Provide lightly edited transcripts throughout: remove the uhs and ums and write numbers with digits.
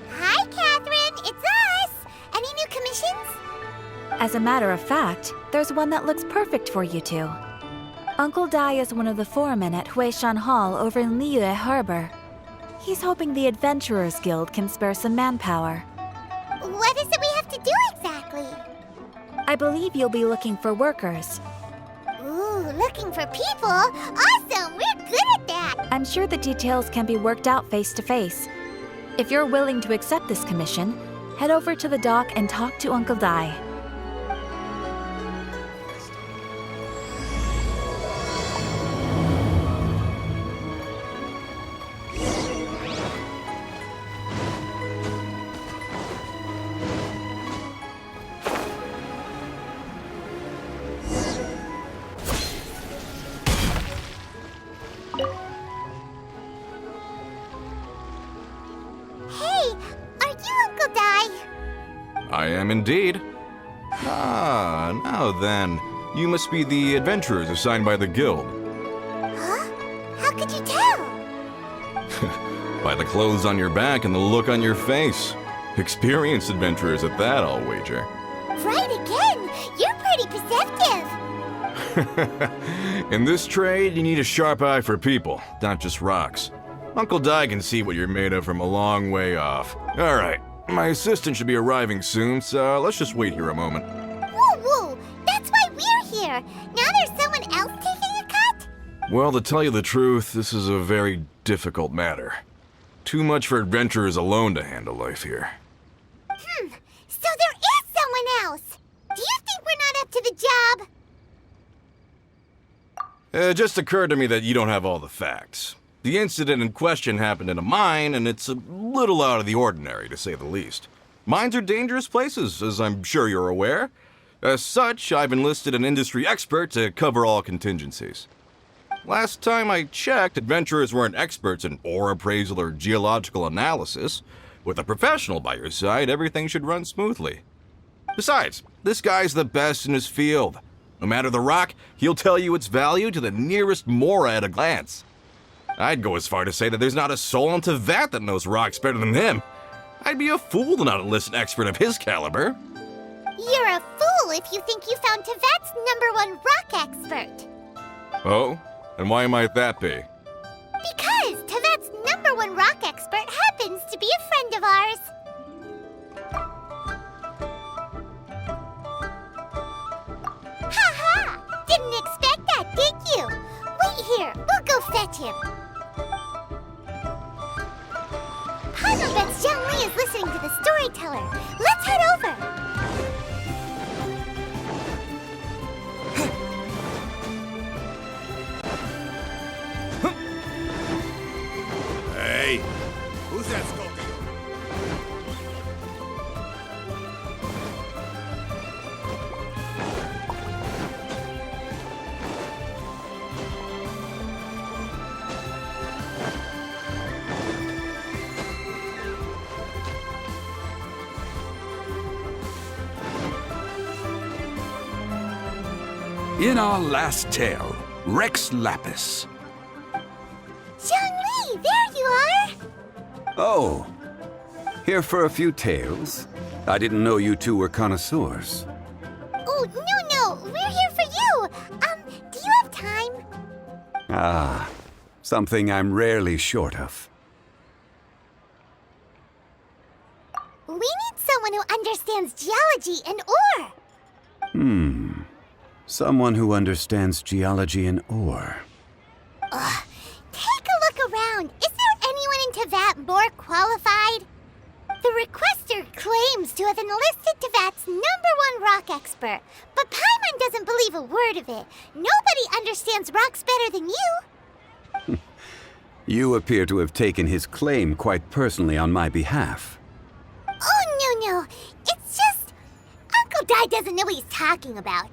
Hi, Catherine. It's us. Any new commissions? As a matter of fact, there's one that looks perfect for you two. Uncle Dai is one of the foremen at Huishan Hall over in Liyue Harbor. He's hoping the Adventurers Guild can spare some manpower. What is it we have to do exactly? I believe you'll be looking for workers. Ooh, looking for people? Awesome! We're good at that! I'm sure the details can be worked out face to face. If you're willing to accept this commission, head over to the dock and talk to Uncle Dai. Hey, are you Uncle Dai? I am indeed. Ah, now then. You must be the adventurers assigned by the guild. Huh? How could you tell? By the clothes on your back and the look on your face. Experienced adventurers at that, I'll wager. Right again! You're pretty perceptive! In this trade, you need a sharp eye for people, not just rocks. Uncle Dai can see what you're made of from a long way off. All right, my assistant should be arriving soon, so let's just wait here a moment. Woo woo! That's why we're here! Now there's someone else taking a cut? Well, to tell you the truth, this is a very difficult matter. Too much for adventurers alone to handle life here. So there is someone else! Do you think we're not up to the job? It just occurred to me that you don't have all the facts. The incident in question happened in a mine, and it's a little out of the ordinary, to say the least. Mines are dangerous places, as I'm sure you're aware. As such, I've enlisted an industry expert to cover all contingencies. Last time I checked, adventurers weren't experts in ore appraisal or geological analysis. With a professional by your side, everything should run smoothly. Besides, this guy's the best in his field. No matter the rock, he'll tell you its value to the nearest mora at a glance. I'd go as far to say that there's not a soul on Tevat that knows rocks better than him. I'd be a fool to not enlist an expert of his caliber. You're a fool if you think you found Tevat's #1 rock expert. Oh? And why might that be? Because Tevat's #1 rock expert happens to be a friend of ours. Ha ha! Didn't expect that, did you? Wait here, we'll go fetch him. Paimon bets Zhongli is listening to the storyteller. Let's head over. Hey, who's that Scorpio? In our last tale, Rex Lapis. Zhongli, there you are. Oh, here for a few tales? I didn't know you two were connoisseurs. Oh, no, we're here for you. Do you have time? Ah, something I'm rarely short of. We need someone who understands geology and ore. Someone who understands geology and ore. Take a look around. Is there anyone in Teyvat more qualified? The requester claims to have enlisted Teyvat's #1 rock expert, but Paimon doesn't believe a word of it. Nobody understands rocks better than you. You appear to have taken his claim quite personally on my behalf. Oh, no. It's just... Uncle Dai doesn't know what he's talking about.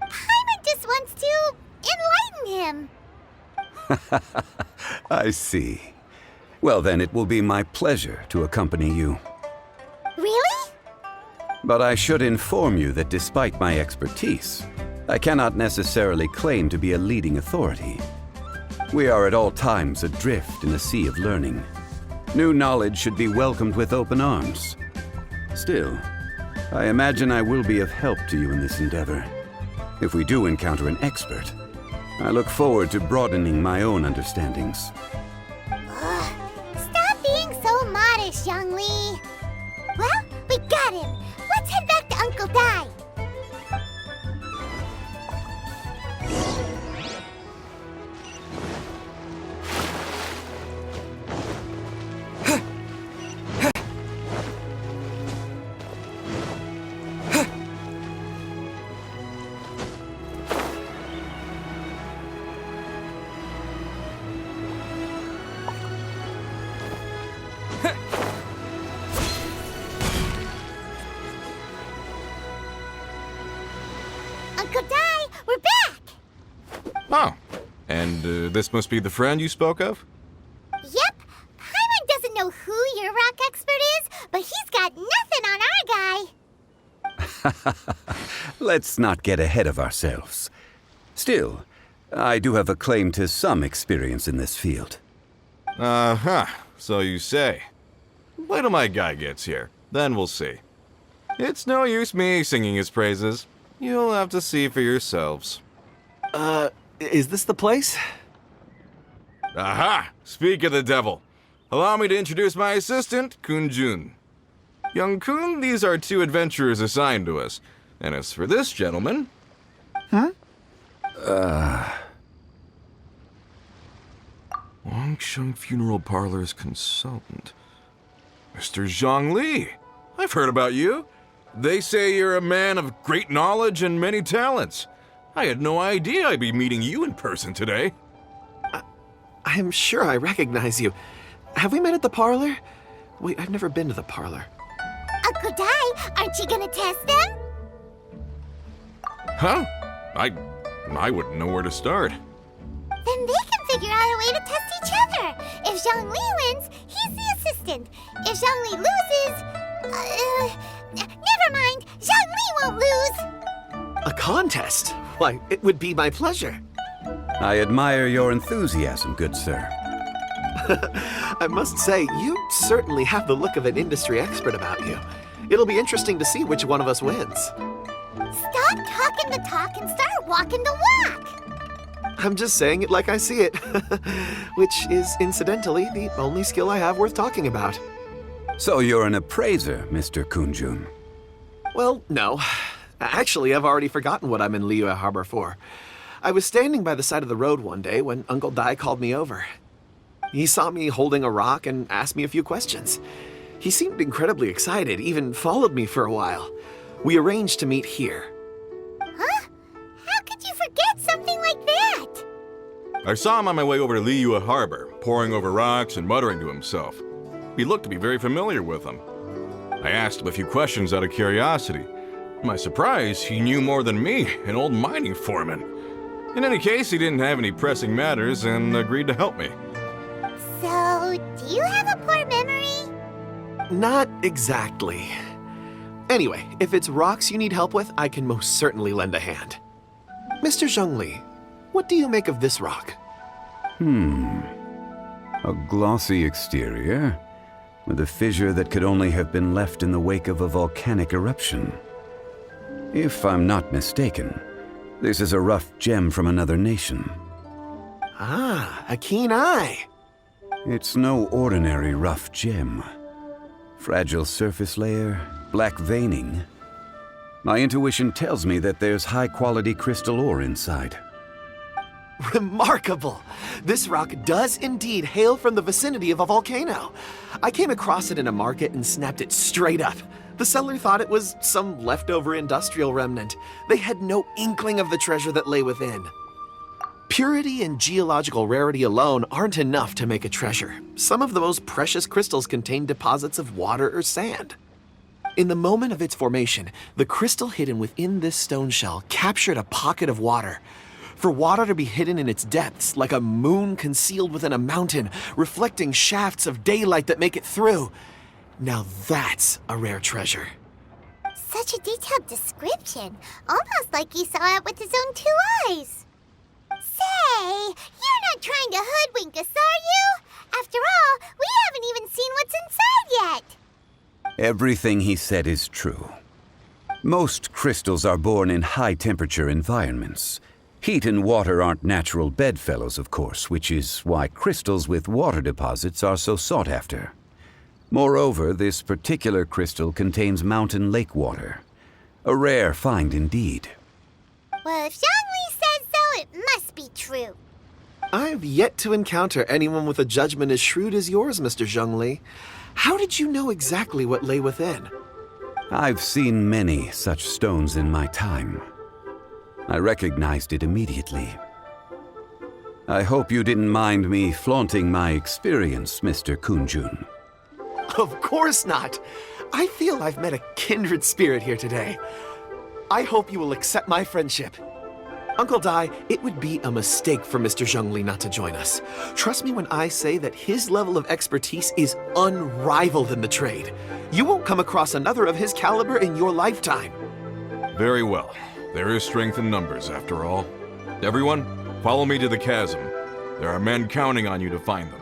Paimon just wants to enlighten him. I see. Well, then it will be my pleasure to accompany you. Really? But I should inform you that despite my expertise, I cannot necessarily claim to be a leading authority. We are at all times adrift in a sea of learning. New knowledge should be welcomed with open arms. Still, I imagine I will be of help to you in this endeavor. If we do encounter an expert, I look forward to broadening my own understandings. Stop being so modest, Zhongli. Well, we got him. Let's head back to Uncle Dai. Uncle Dai, we're back! Oh, and this must be the friend you spoke of? Yep. Paimon doesn't know who your rock expert is, but he's got nothing on our guy. Let's not get ahead of ourselves. Still, I do have a claim to some experience in this field. Uh-huh, so you say. Wait till my guy gets here, then we'll see. It's no use me singing his praises. You'll have to see for yourselves. Is this the place? Aha! Speak of the devil. Allow me to introduce my assistant, Kunjun. Young Kun, these are 2 adventurers assigned to us. And as for this gentleman... Wangsheng Funeral Parlor's consultant. Mr. Zhongli. I've heard about you. They say you're a man of great knowledge and many talents. I had no idea I'd be meeting you in person today. I'm sure I recognize you. Have we met at the parlor? Wait, I've never been to the parlor. Uncle Dai, aren't you gonna test them? Huh? I wouldn't know where to start. Then they can figure out a way to test each other. If Zhongli wins, he's the assistant. If Zhongli loses... never mind. Zhongli won't lose. A contest? Why, it would be my pleasure. I admire your enthusiasm, good sir. I must say, you certainly have the look of an industry expert about you. It'll be interesting to see which one of us wins. Stop talking the talk and start walking the walk. I'm just saying it like I see it. Which is, incidentally, the only skill I have worth talking about. So you're an appraiser, Mr. Kunjun. Well, no. Actually, I've already forgotten what I'm in Liyue Harbor for. I was standing by the side of the road one day when Uncle Dai called me over. He saw me holding a rock and asked me a few questions. He seemed incredibly excited, even followed me for a while. We arranged to meet here. Huh? How could you forget something like that? I saw him on my way over to Liyue Harbor, poring over rocks and muttering to himself. He looked to be very familiar with them. I asked him a few questions out of curiosity. To my surprise, he knew more than me, an old mining foreman. In any case, he didn't have any pressing matters and agreed to help me. So, do you have a poor memory? Not exactly. Anyway, if it's rocks you need help with, I can most certainly lend a hand. Mr. Zhongli, what do you make of this rock? A glossy exterior, with a fissure that could only have been left in the wake of a volcanic eruption. If I'm not mistaken, this is a rough gem from another nation. Ah, a keen eye. It's no ordinary rough gem. Fragile surface layer, black veining. My intuition tells me that there's high-quality crystal ore inside. Remarkable! This rock does indeed hail from the vicinity of a volcano. I came across it in a market and snapped it straight up. The seller thought it was some leftover industrial remnant. They had no inkling of the treasure that lay within. Purity and geological rarity alone aren't enough to make a treasure. Some of the most precious crystals contain deposits of water or sand. In the moment of its formation, the crystal hidden within this stone shell captured a pocket of water. For water to be hidden in its depths, like a moon concealed within a mountain, reflecting shafts of daylight that make it through. Now that's a rare treasure. Such a detailed description, almost like he saw it with his own 2 eyes. Say, you're not trying to hoodwink us, are you? After all, we haven't even seen what's inside yet. Everything he said is true. Most crystals are born in high-temperature environments. Heat and water aren't natural bedfellows, of course, which is why crystals with water deposits are so sought after. Moreover, this particular crystal contains mountain lake water. A rare find indeed. Well, if Zhongli says so, it must be true. I've yet to encounter anyone with a judgment as shrewd as yours, Mr. Zhongli. How did you know exactly what lay within? I've seen many such stones in my time. I recognized it immediately. I hope you didn't mind me flaunting my experience, Mr. Kunjun. Of course not. I feel I've met a kindred spirit here today. I hope you will accept my friendship. Uncle Dai, it would be a mistake for Mr. Zhongli not to join us. Trust me when I say that his level of expertise is unrivaled in the trade. You won't come across another of his caliber in your lifetime. Very well. There is strength in numbers, after all. Everyone, follow me to the chasm. There are men counting on you to find them.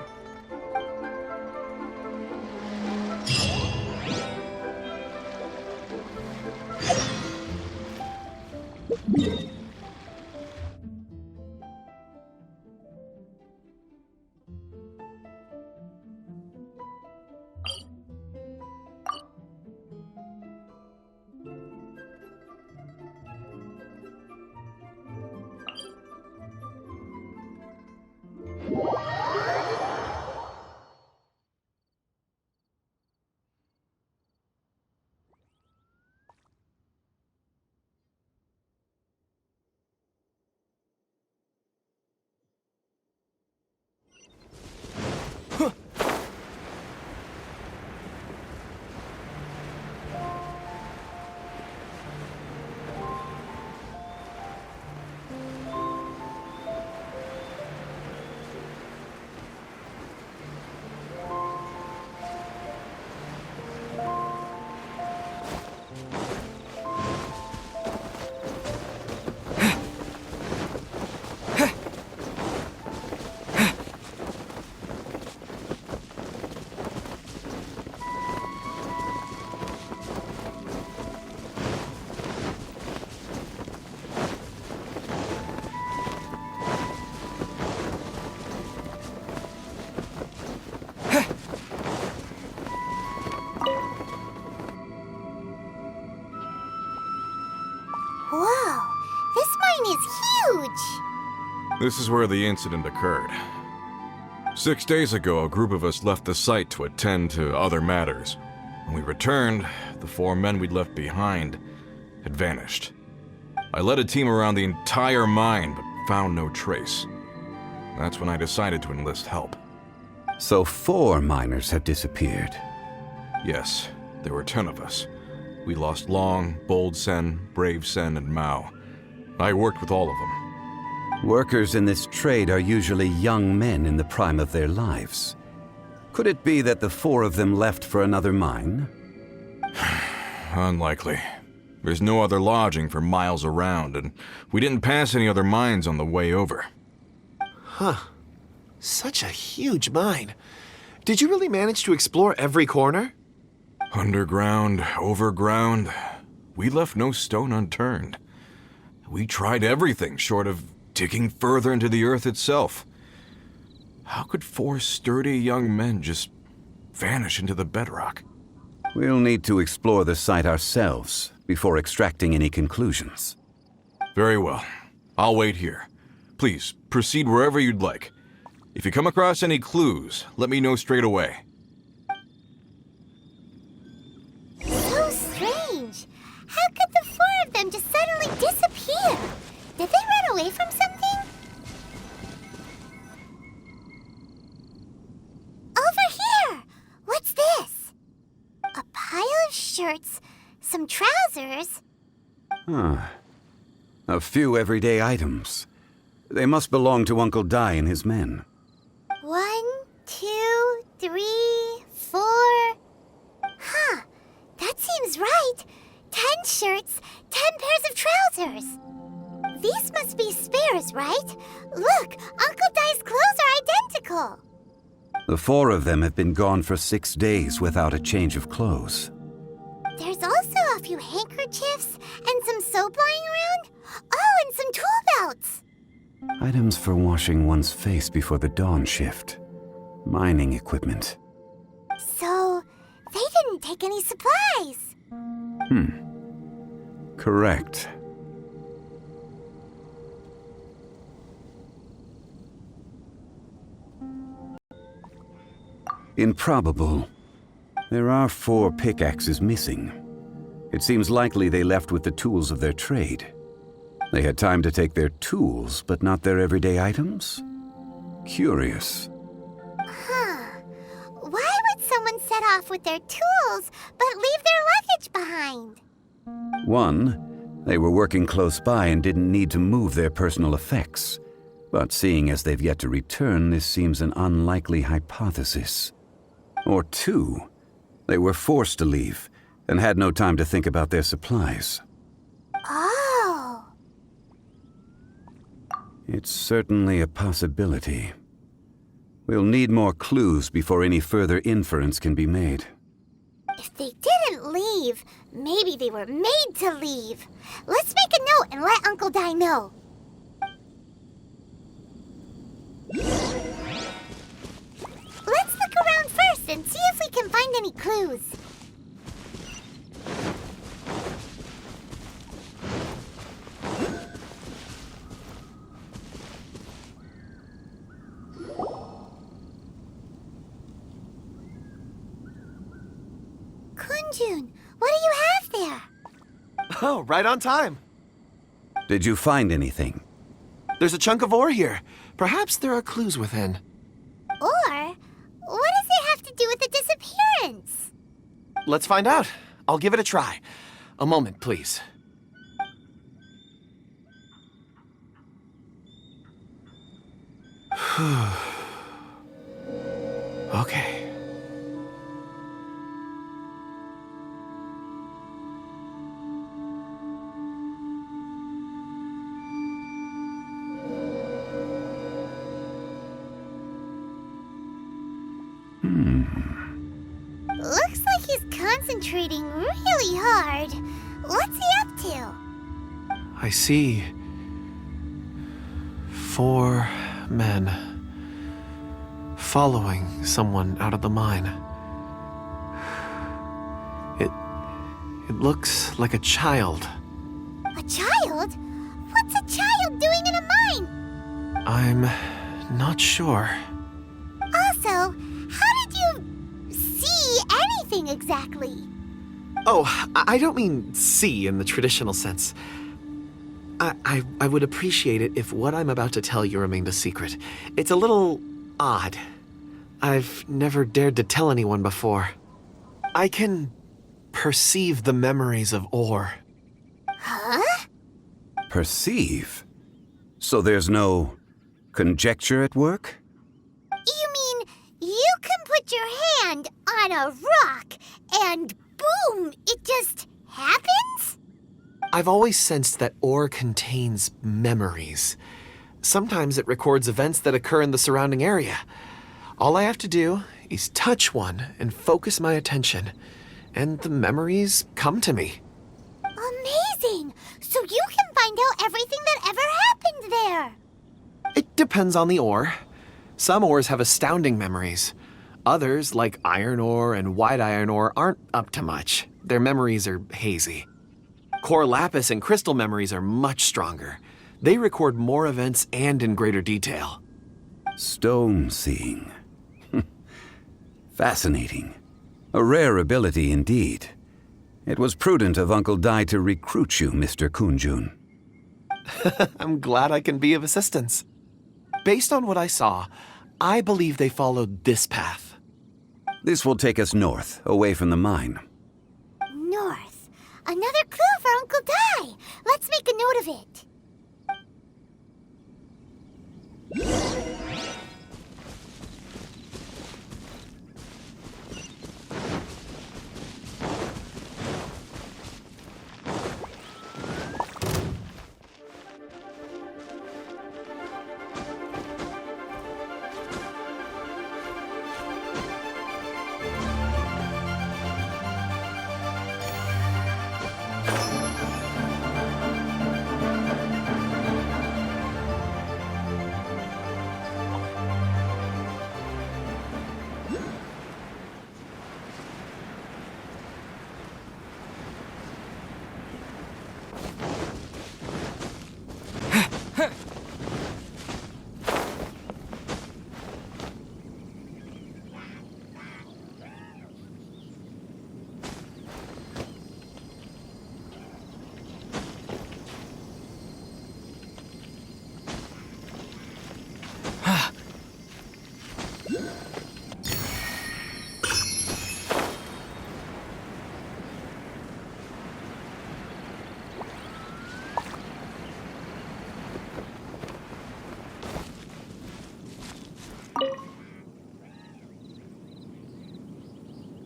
Whoa, this mine is huge. This is where the incident occurred. 6 days ago, a group of us left the site to attend to other matters. When we returned, the 4 men we'd left behind had vanished. I led a team around the entire mine, but found no trace. That's when I decided to enlist help. So 4 miners have disappeared. Yes, there were 10 of us. We lost Long, Bold Sen, Brave Sen, and Mao. I worked with all of them. Workers in this trade are usually young men in the prime of their lives. Could it be that the 4 of them left for another mine? Unlikely. There's no other lodging for miles around, and we didn't pass any other mines on the way over. Huh. Such a huge mine. Did you really manage to explore every corner? Underground, overground, we left no stone unturned. We tried everything short of digging further into the earth itself. How could 4 sturdy young men just vanish into the bedrock? We'll need to explore the site ourselves before extracting any conclusions. Very well. I'll wait here. Please, proceed wherever you'd like. If you come across any clues, let me know straight away. So strange. How could the four of them just suddenly disappear? Did they run away from something? Over here! What's this? A pile of shirts, some trousers. A few everyday items. They must belong to Uncle Dai and his men. 1, 2, 3, 4. Huh, that seems right. 10 shirts, 10 pairs of trousers. These must be spares, right? Look, Uncle Dai's clothes are identical. The four of them have been gone for 6 days without a change of clothes. There's also a few handkerchiefs and some soap lying around. Oh, and some tool belts. Items for washing one's face before the dawn shift. Mining equipment. So, they didn't take any supplies. Correct. Improbable. There are 4 pickaxes missing. It seems likely they left with the tools of their trade. They had time to take their tools, but not their everyday items? Curious. Huh. Why would someone set off with their tools, but leave their luggage behind? 1, they were working close by and didn't need to move their personal effects. But seeing as they've yet to return, this seems an unlikely hypothesis. Or 2, they were forced to leave and had no time to think about their supplies. Oh. It's certainly a possibility. We'll need more clues before any further inference can be made. If they didn't leave, maybe they were made to leave. Let's make a note and let Uncle Dai know. Let's look around first and see if we can find any clues. Kunjun, what do you have there? Oh, right on time. Did you find anything? There's a chunk of ore here. Perhaps there are clues within. Or, what does it have to do with the disappearance? Let's find out. I'll give it a try. A moment, please. Okay. Looks like he's concentrating really hard. What's he up to? I see 4 men following someone out of the mine. It looks like a child. A child? What's a child doing in a mine? I'm not sure. Also, how did you see anything exactly? Oh, I don't mean see in the traditional sense. I would appreciate it if what I'm about to tell you remained a secret. It's a little odd. I've never dared to tell anyone before. I can perceive the memories of ore. Huh? Perceive? So there's no conjecture at work? You mean you can put your hand on a rock and boom, it just happens? I've always sensed that ore contains memories. Sometimes it records events that occur in the surrounding area. All I have to do is touch one and focus my attention, and the memories come to me. Amazing! So you can find out everything that ever happened there. It depends on the ore. Some ores have astounding memories. Others, like iron ore and white iron ore, aren't up to much. Their memories are hazy. Core lapis and crystal memories are much stronger. They record more events and in greater detail. Stone seeing. Fascinating. A rare ability indeed. It was prudent of Uncle Dai to recruit you, Mr. Kunjun. I'm glad I can be of assistance. Based on what I saw, I believe they followed this path. This will take us north, away from the mine. North. Another clue for Uncle Dai. Let's make a note of it.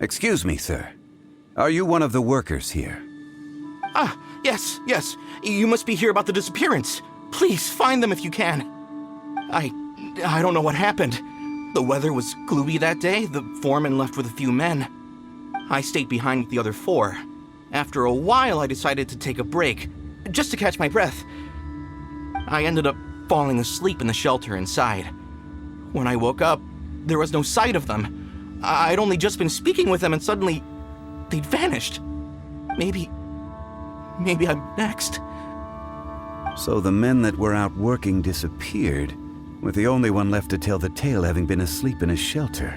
Excuse me, sir. Are you one of the workers here? Ah, yes. You must be here about the disappearance. Please, find them if you can. I don't know what happened. The weather was gloomy that day. The foreman left with a few men. I stayed behind with the other 4. After a while, I decided to take a break, just to catch my breath. I ended up falling asleep in the shelter inside. When I woke up, there was no sight of them. I'd only just been speaking with them and suddenly they'd vanished. Maybe I'm next. So the men that were out working disappeared, with the only one left to tell the tale having been asleep in a shelter.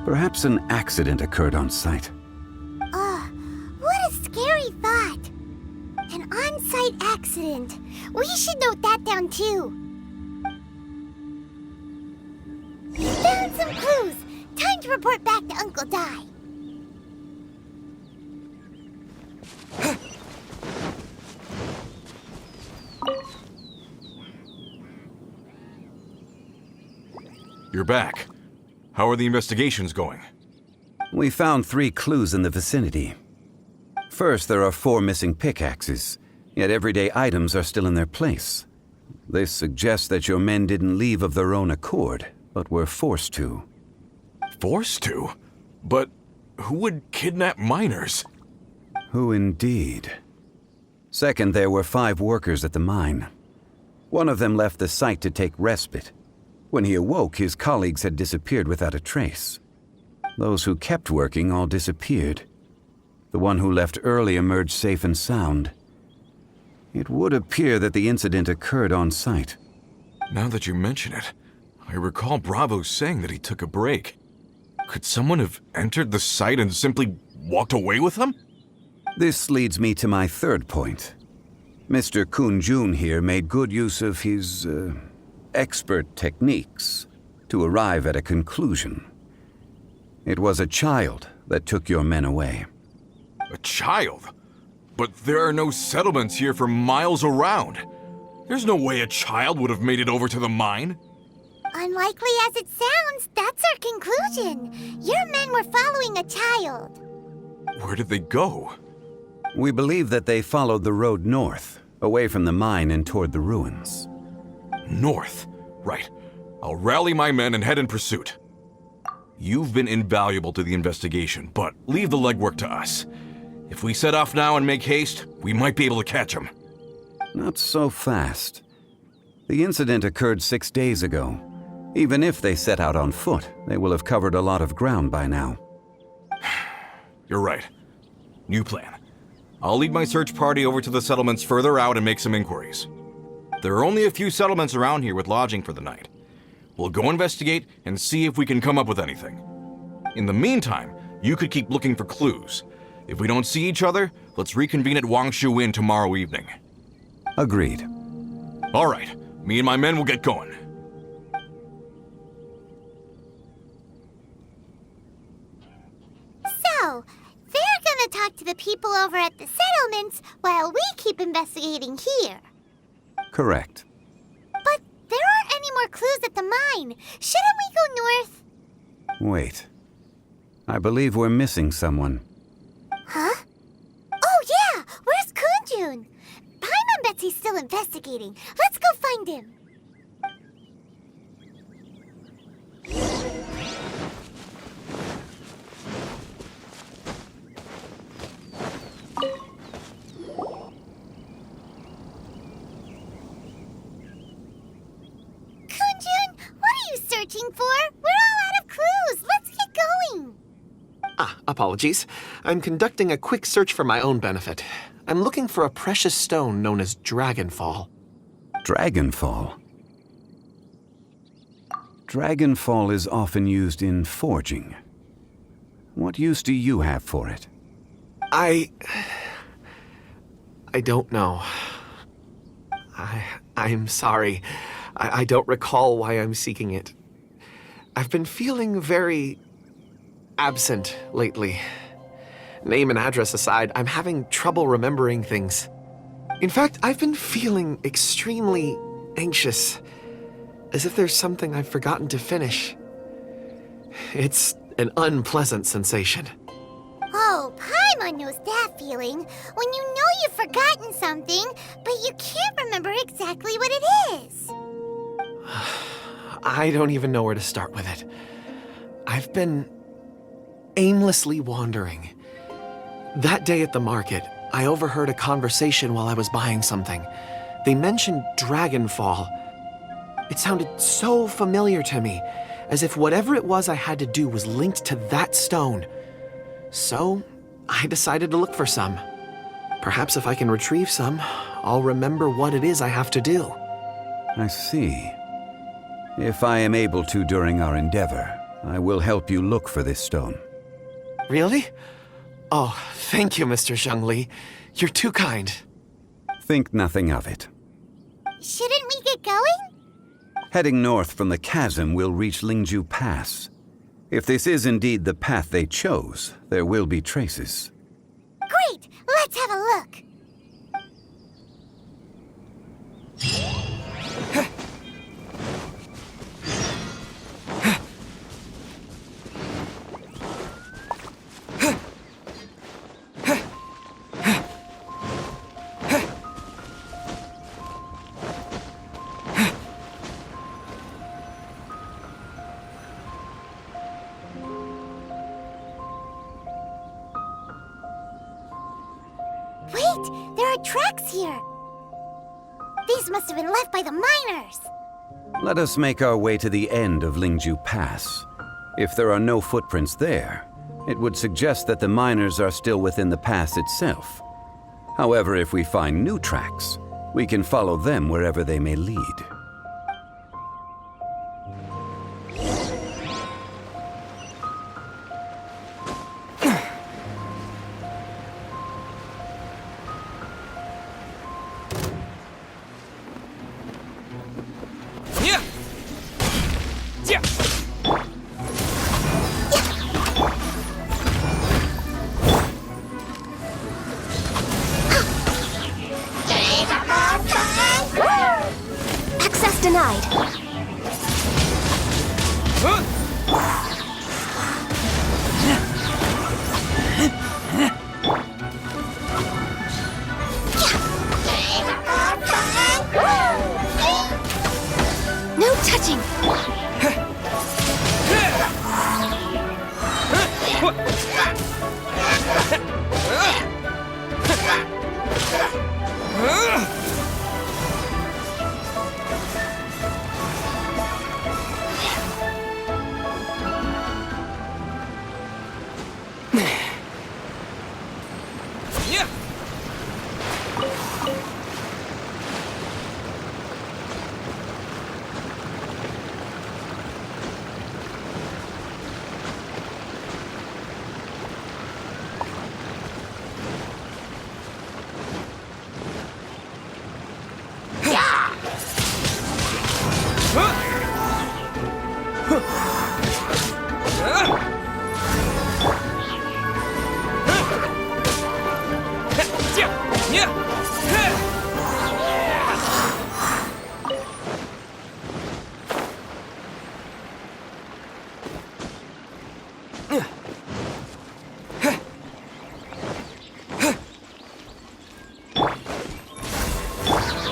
Perhaps an accident occurred on site. What a scary thought. An on-site accident. We should note that down too. Found some clues. Time to report back to Uncle Dai. You're back. How are the investigations going? We found 3 clues in the vicinity. First, there are 4 missing pickaxes, yet everyday items are still in their place. This suggests that your men didn't leave of their own accord, but were forced to. Forced to? But who would kidnap miners? Who indeed? Second, there were 5 workers at the mine. One of them left the site to take respite. When he awoke, his colleagues had disappeared without a trace. Those who kept working all disappeared. The one who left early emerged safe and sound. It would appear that the incident occurred on site. Now that you mention it, I recall Bravo saying that he took a break. Could someone have entered the site and simply walked away with him? This leads me to my third point. Mr. Kunjun here made good use of his, expert techniques to arrive at a conclusion. It was a child that took your men away. A child? But there are no settlements here for miles around. There's no way a child would have made it over to the mine. Unlikely as it sounds, that's our conclusion. Your men were following a child. Where did they go? We believe that they followed the road north, away from the mine and toward the ruins. North. Right. I'll rally my men and head in pursuit. You've been invaluable to the investigation, but leave the legwork to us. If we set off now and make haste, we might be able to catch him. Not so fast. The incident occurred 6 days ago. Even if they set out on foot, they will have covered a lot of ground by now. You're right. New plan. I'll lead my search party over to the settlements further out and make some inquiries. There are only a few settlements around here with lodging for the night. We'll go investigate and see if we can come up with anything. In the meantime, you could keep looking for clues. If we don't see each other, let's reconvene at Wangshu Inn tomorrow evening. Agreed. All right, me and my men will get going. So, they're gonna talk to the people over at the settlements while we keep investigating here. Correct. But there aren't any more clues at the mine. Shouldn't we go north? Wait. I believe we're missing someone. Huh? Oh yeah! Where's Kunjun? Paimon bets he's still investigating. Let's go find him. Kunjun, what are you searching for? We're all out of clues. Let's get going. Apologies. I'm conducting a quick search for my own benefit. I'm looking for a precious stone known as Dragonfall. Dragonfall? Dragonfall is often used in forging. What use do you have for it? I don't know. I'm sorry. I don't recall why I'm seeking it. I've been feeling very absent lately. Name and address aside, I'm having trouble remembering things. In fact, I've been feeling extremely anxious, as if there's something I've forgotten to finish. It's an unpleasant sensation. Oh, Paimon knows that feeling. When you know you've forgotten something, but you can't remember exactly what it is. I don't even know where to start with it. I've been aimlessly wandering. That day at the market, I overheard a conversation while I was buying something. They mentioned Dragonfall. It sounded so familiar to me, as if whatever it was I had to do was linked to that stone. So, I decided to look for some. Perhaps if I can retrieve some, I'll remember what it is I have to do. I see. If I am able to during our endeavor, I will help you look for this stone. Really? Oh, thank you, Mr. Zhongli. You're too kind. Think nothing of it. Shouldn't we get going? Heading north from the chasm, we'll reach Lingju Pass. If this is indeed the path they chose, there will be traces. Great! Let's have a look. Wait, there are tracks here. These must have been left by the miners. Let us make our way to the end of Lingju Pass. If there are no footprints there, it would suggest that the miners are still within the pass itself. However, if we find new tracks, we can follow them wherever they may lead. Access denied. No touching.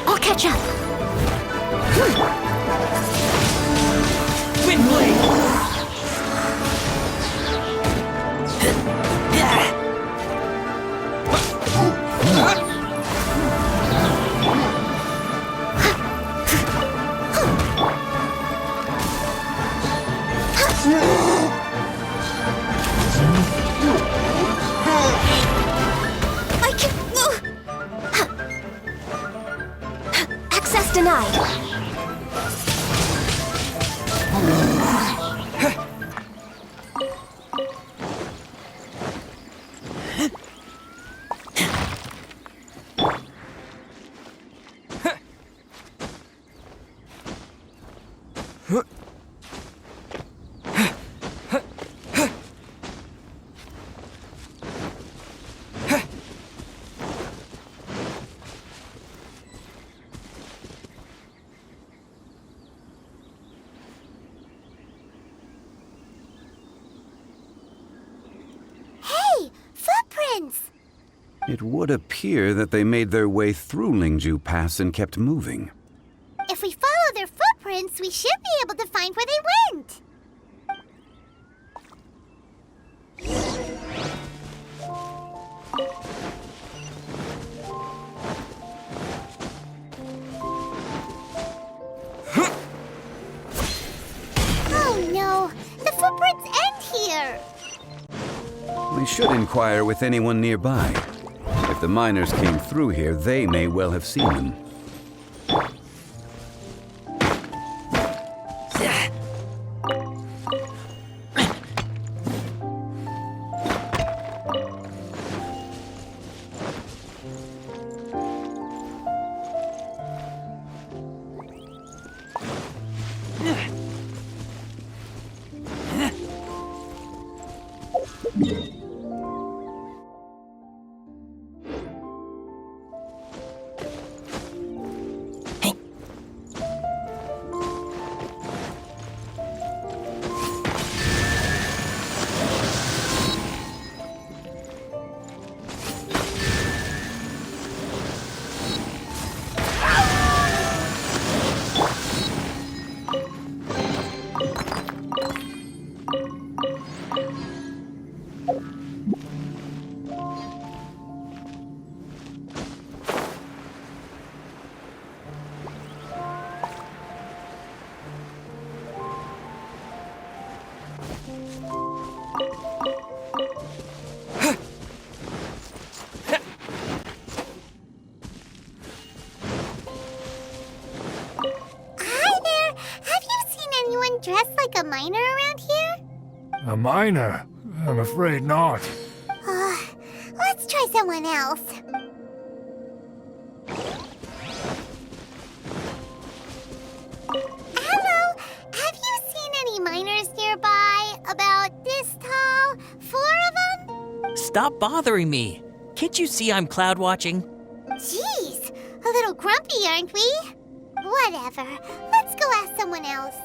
I'll catch up. Wind blade! I can... Access denied. Hey, footprints! It would appear that they made their way through Lingju Pass and kept moving. If we follow their footprints, we should be able to find where they went. Oh no, the footprints end here. We should inquire with anyone nearby. If the miners came through here, they may well have seen them. Hi there! Have you seen anyone dressed like a miner around here? A miner? I'm afraid not. Let's try someone else. Hello, have you seen any miners nearby? About this tall? 4 of them? Stop bothering me. Can't you see I'm cloud watching? Jeez, a little grumpy, aren't we? Whatever, let's go ask someone else.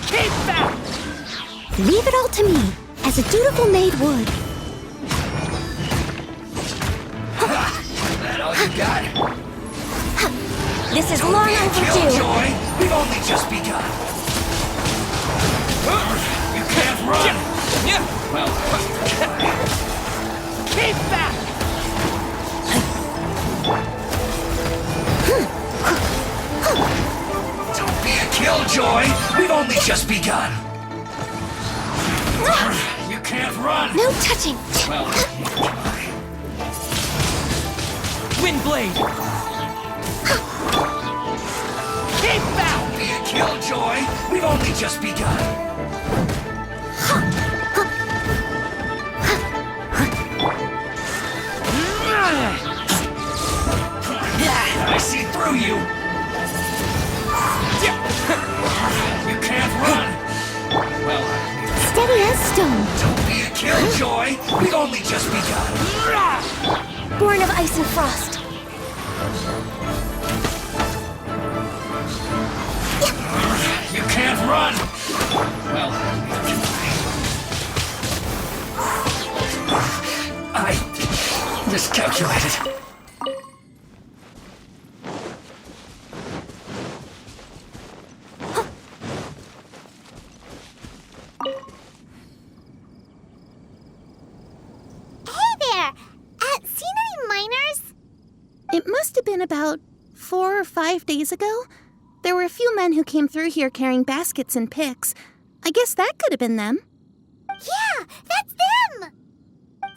Keep back! Leave it all to me, as a dutiful maid would. That all you got? This is long overdue. Joy, we've only just begun. You can't run. Well, Keep back! don't be a killjoy. We've only just begun. You can't run. No touching. Well, you try. Wind blade! Keep back! Be a killjoy! We've only just begun! I see through you! You can't run! Well, Steady as stone. don't be a killjoy! We've only just begun! Born of ice and frost. You can't run! Well, I miscalculated. Hey there! Seen any miners? It must have been about 4 or 5 days ago. There were a few men who came through here carrying baskets and picks. I guess that could have been them. Yeah, that's them!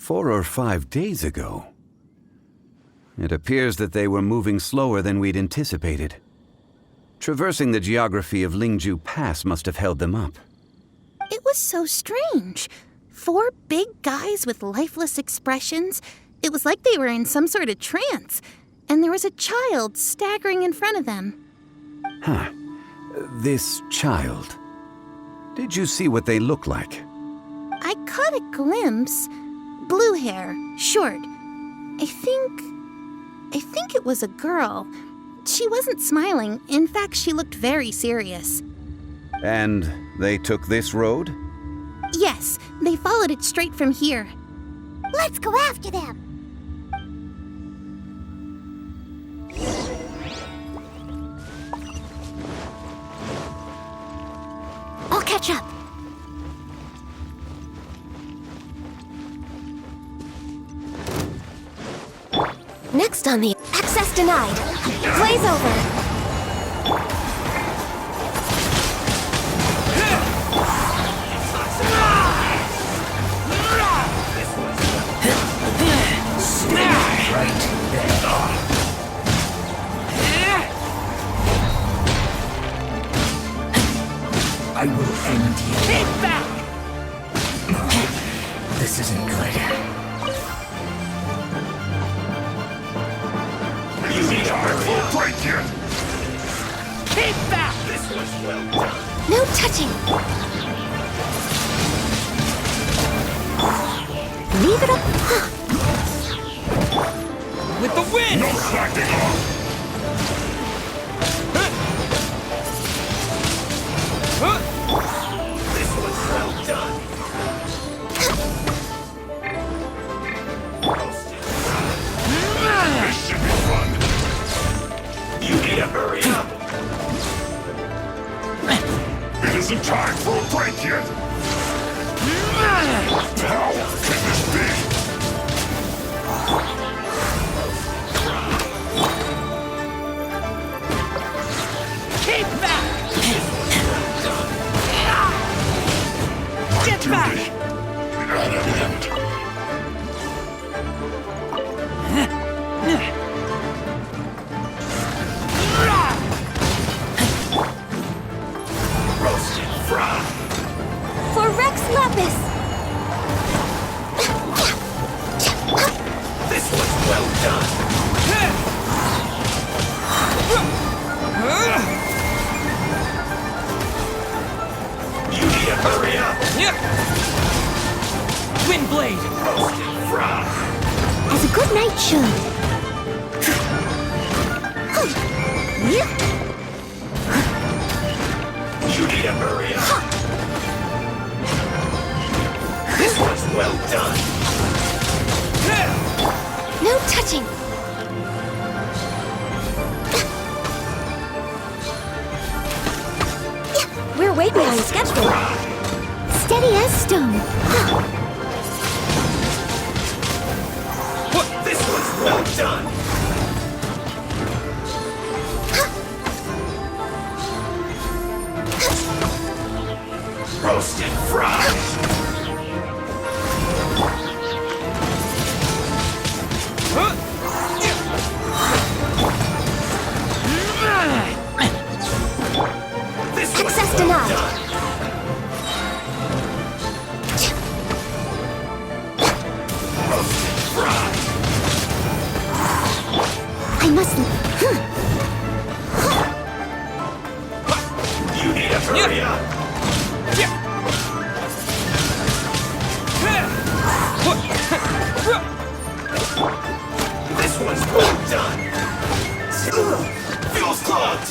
4 or 5 days ago. It appears that they were moving slower than we'd anticipated. Traversing the geography of Lingju Pass must have held them up. It was so strange. 4 big guys with lifeless expressions. It was like they were in some sort of trance. And there was a child staggering in front of them. Huh. This child. Did you see what they look like? I caught a glimpse. Blue hair, short. I think it was a girl. She wasn't smiling. In fact, she looked very serious. And they took this road? Yes, they followed it straight from here. Let's go after them! I'll catch up. Next on the access denied. Blaze over. I will end you. Keep back! This isn't good. You need a full break here! Keep back! This was well done. No touching. Leave it up. With the wind! No slacking off! This was well done. This should be fun. You need to hurry up. It isn't time for a break yet. How can this be? Keep back! Get back! At an end. Roasted fry. For Rex Lapis. This was well done. You need to hurry up. Wind blade! Roasted fry. As a good night should. You need to hurry up. This was well done. No touching. We're way behind schedule. Steady as stone. This was well done. Roasted fries. Access denied. I mustn't. You need to hurry up! This one's done! Fuel's clogged!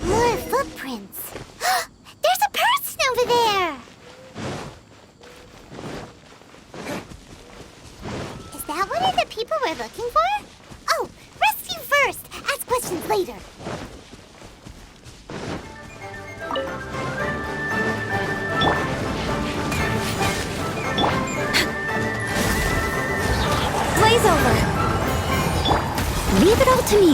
More footprints. There's a person over there. Is that one of the people we're looking for? Oh, rescue first. Ask questions later. Blaze over! Leave it all to me.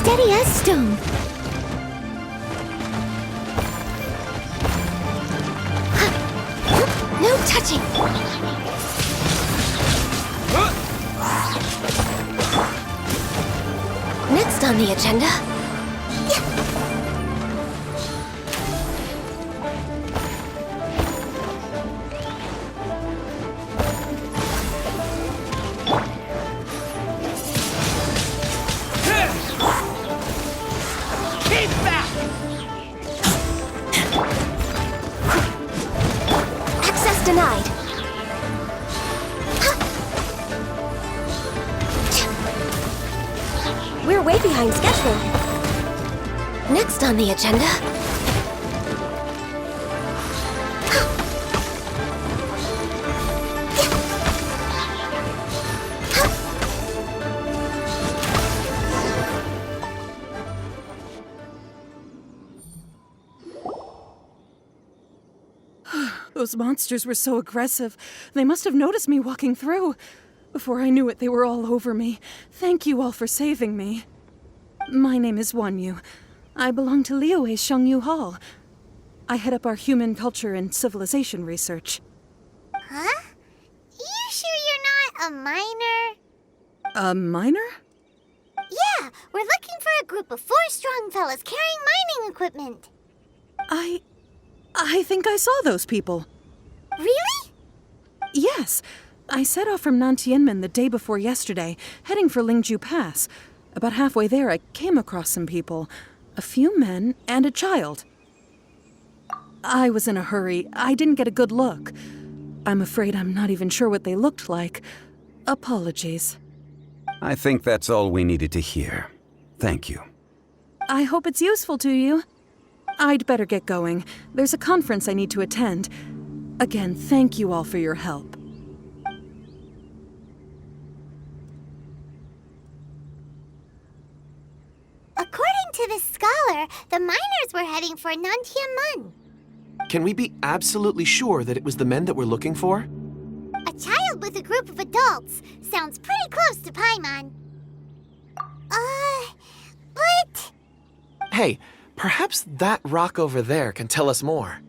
Steady as stone. No touching. Next on the agenda. Keep back! Access denied. We're way behind schedule. Next on the agenda. Those monsters were so aggressive. They must have noticed me walking through. Before I knew it, they were all over me. Thank you all for saving me. My name is Wanyu. I belong to Liyue's Shengyu Hall. I head up our human culture and civilization research. Huh? You sure you're not a miner? A miner? Yeah, we're looking for a group of 4 strong fellas carrying mining equipment. I think I saw those people. Really? Yes. I set off from Nantianmen the day before yesterday, heading for Lingju Pass. About halfway there, I came across some people. A few men and a child. I was in a hurry. I didn't get a good look. I'm afraid I'm not even sure what they looked like. Apologies. I think that's all we needed to hear. Thank you. I hope it's useful to you. I'd better get going. There's a conference I need to attend. Again, thank you all for your help. According to this scholar, the miners were heading for Nantianmen. Can we be absolutely sure that it was the men that we're looking for? A child with a group of adults. Sounds pretty close to Paimon. But... Hey, perhaps that rock over there can tell us more.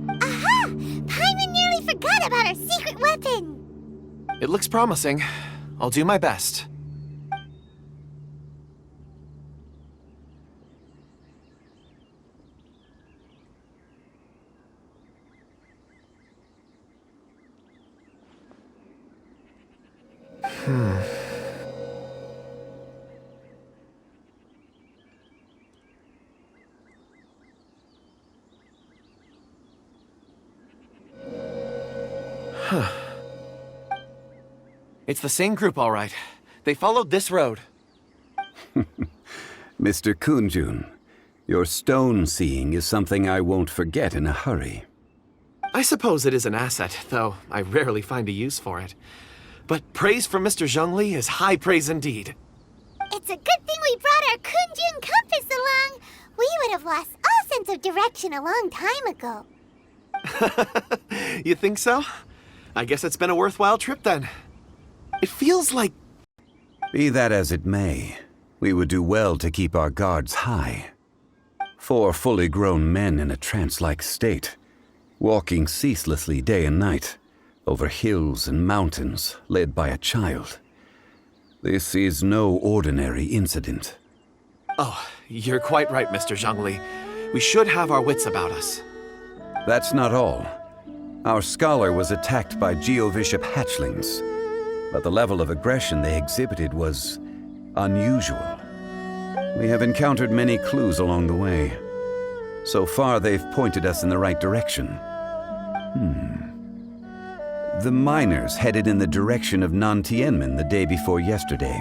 Aha! Paimon nearly forgot secret weapon! It looks promising. I'll do my best. It's the same group, all right. They followed this road. Mr. Kunjun, your stone seeing is something I won't forget in a hurry. I suppose it is an asset, though I rarely find a use for it. But praise from Mr. Zhongli is high praise indeed. It's a good thing we brought our Kunjun compass along. We would have lost all sense of direction a long time ago. You think so? I guess it's been a worthwhile trip then. It feels like... Be that as it may, we would do well to keep our guards high. 4 fully grown men in a trance-like state, walking ceaselessly day and night, over hills and mountains, led by a child. This is no ordinary incident. Oh, you're quite right, Mr. Zhongli. We should have our wits about us. That's not all. Our scholar was attacked by Geovishap hatchlings, but the level of aggression they exhibited was unusual. We have encountered many clues along the way. So far, they've pointed us in the right direction. The miners headed in the direction of Nantianmen the day before yesterday.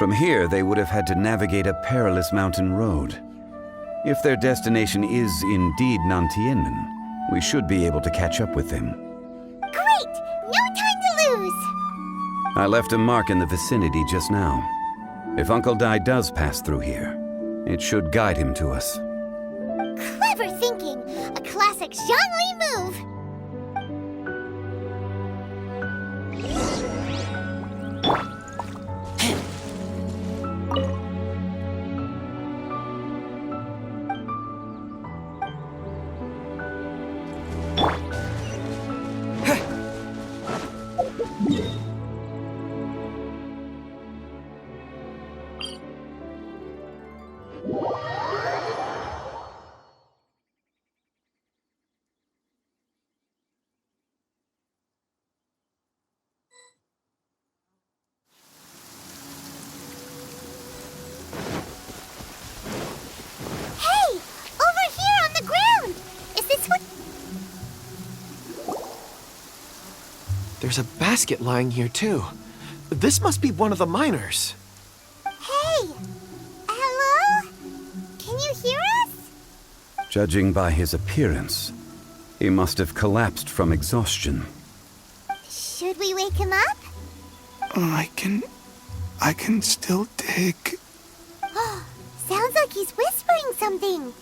From here, they would have had to navigate a perilous mountain road. If their destination is indeed Nantianmen, we should be able to catch up with them. Great! No time to lose! I left a mark in the vicinity just now. If Uncle Dai does pass through here, it should guide him to us. Clever thinking! A classic Zhongli move! There's a basket lying here, too. This must be one of the miners. Hey! Hello? Can you hear us? Judging by his appearance, he must have collapsed from exhaustion. Should we wake him up? I can still dig. Sounds like he's whispering something.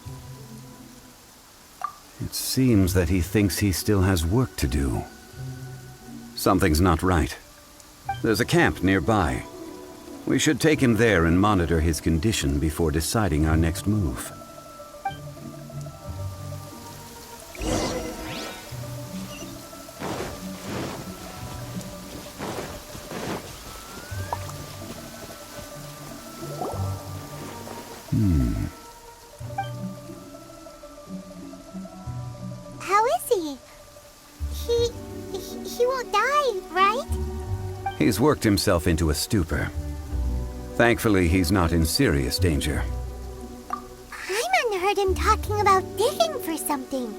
It seems that he thinks he still has work to do. Something's not right. There's a camp nearby. We should take him there and monitor his condition before deciding our next move. How is he? He won't die, right? He's worked himself into a stupor. Thankfully, he's not in serious danger. Hyman heard him talking about digging for something.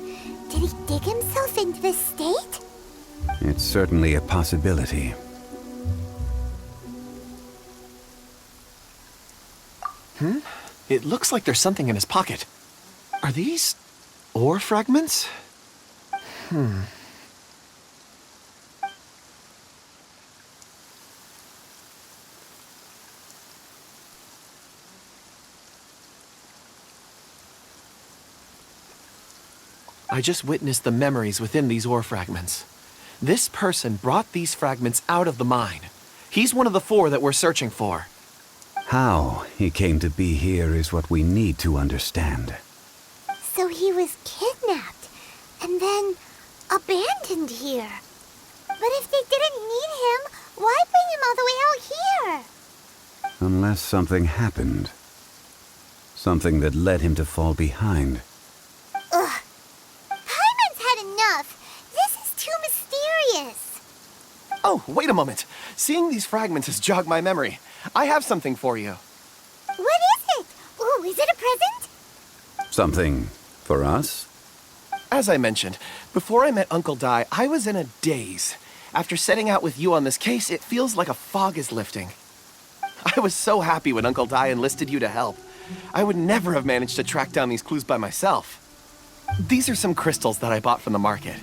Did he dig himself into this state? It's certainly a possibility. It looks like there's something in his pocket. Are these ore fragments? I just witnessed the memories within these ore fragments. This person brought these fragments out of the mine. He's one of the 4 that we're searching for. How he came to be here is what we need to understand. So he was kidnapped and then abandoned here. Unless something happened. Something that led him to fall behind. Ugh. Paimon's had enough. This is too mysterious. Oh, wait a moment. Seeing these fragments has jogged my memory. I have something for you. What is it? Ooh, is it a present? Something for us? As I mentioned, before I met Uncle Dai, I was in a daze. After setting out with you on this case, it feels like a fog is lifting. I was so happy when Uncle Dai enlisted you to help. I would never have managed to track down these clues by myself. These are some crystals that I bought from the market.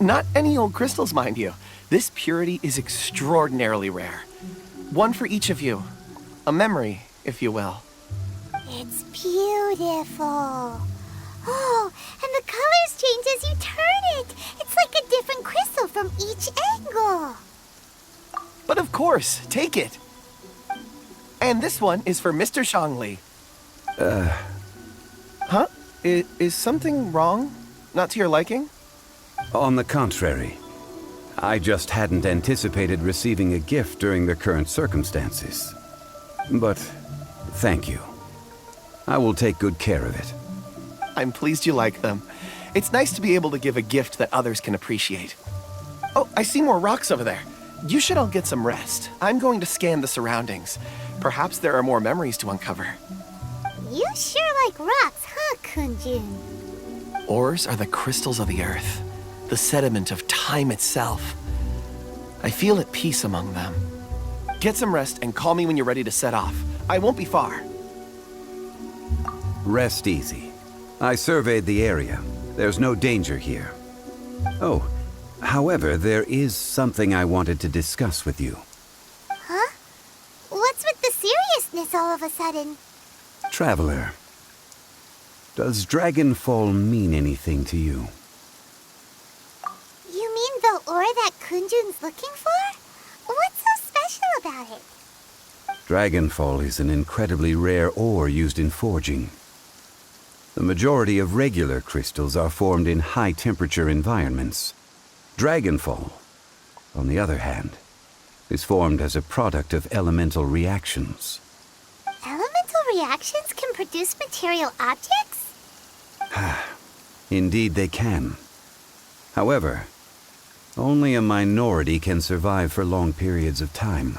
Not any old crystals, mind you. This purity is extraordinarily rare. One for each of you. A memory, if you will. It's beautiful. Oh, and the colors change as you turn it. It's like a different crystal from each angle. But of course, take it. And this one is for Mr. Zhongli. Huh? Is something wrong? Not to your liking? On the contrary. I just hadn't anticipated receiving a gift during the current circumstances. But thank you. I will take good care of it. I'm pleased you like them. It's nice to be able to give a gift that others can appreciate. Oh, I see more rocks over there. You should all get some rest. I'm going to scan the surroundings. Perhaps there are more memories to uncover. You sure like rocks, huh, Kunjun? Ores are the crystals of the earth, the sediment of time itself. I feel at peace among them. Get some rest and call me when you're ready to set off. I won't be far. Rest easy. I surveyed the area. There's no danger here. Oh, however, there is something I wanted to discuss with you. Huh? What's with the seriousness all of a sudden? Traveler, does Dragonfall mean anything to you? You mean the ore that Kunjun's looking for? What's so special about it? Dragonfall is an incredibly rare ore used in forging. The majority of regular crystals are formed in high-temperature environments. Dragonfall, on the other hand, is formed as a product of elemental reactions. Elemental reactions can produce material objects? Indeed they can. However, only a minority can survive for long periods of time.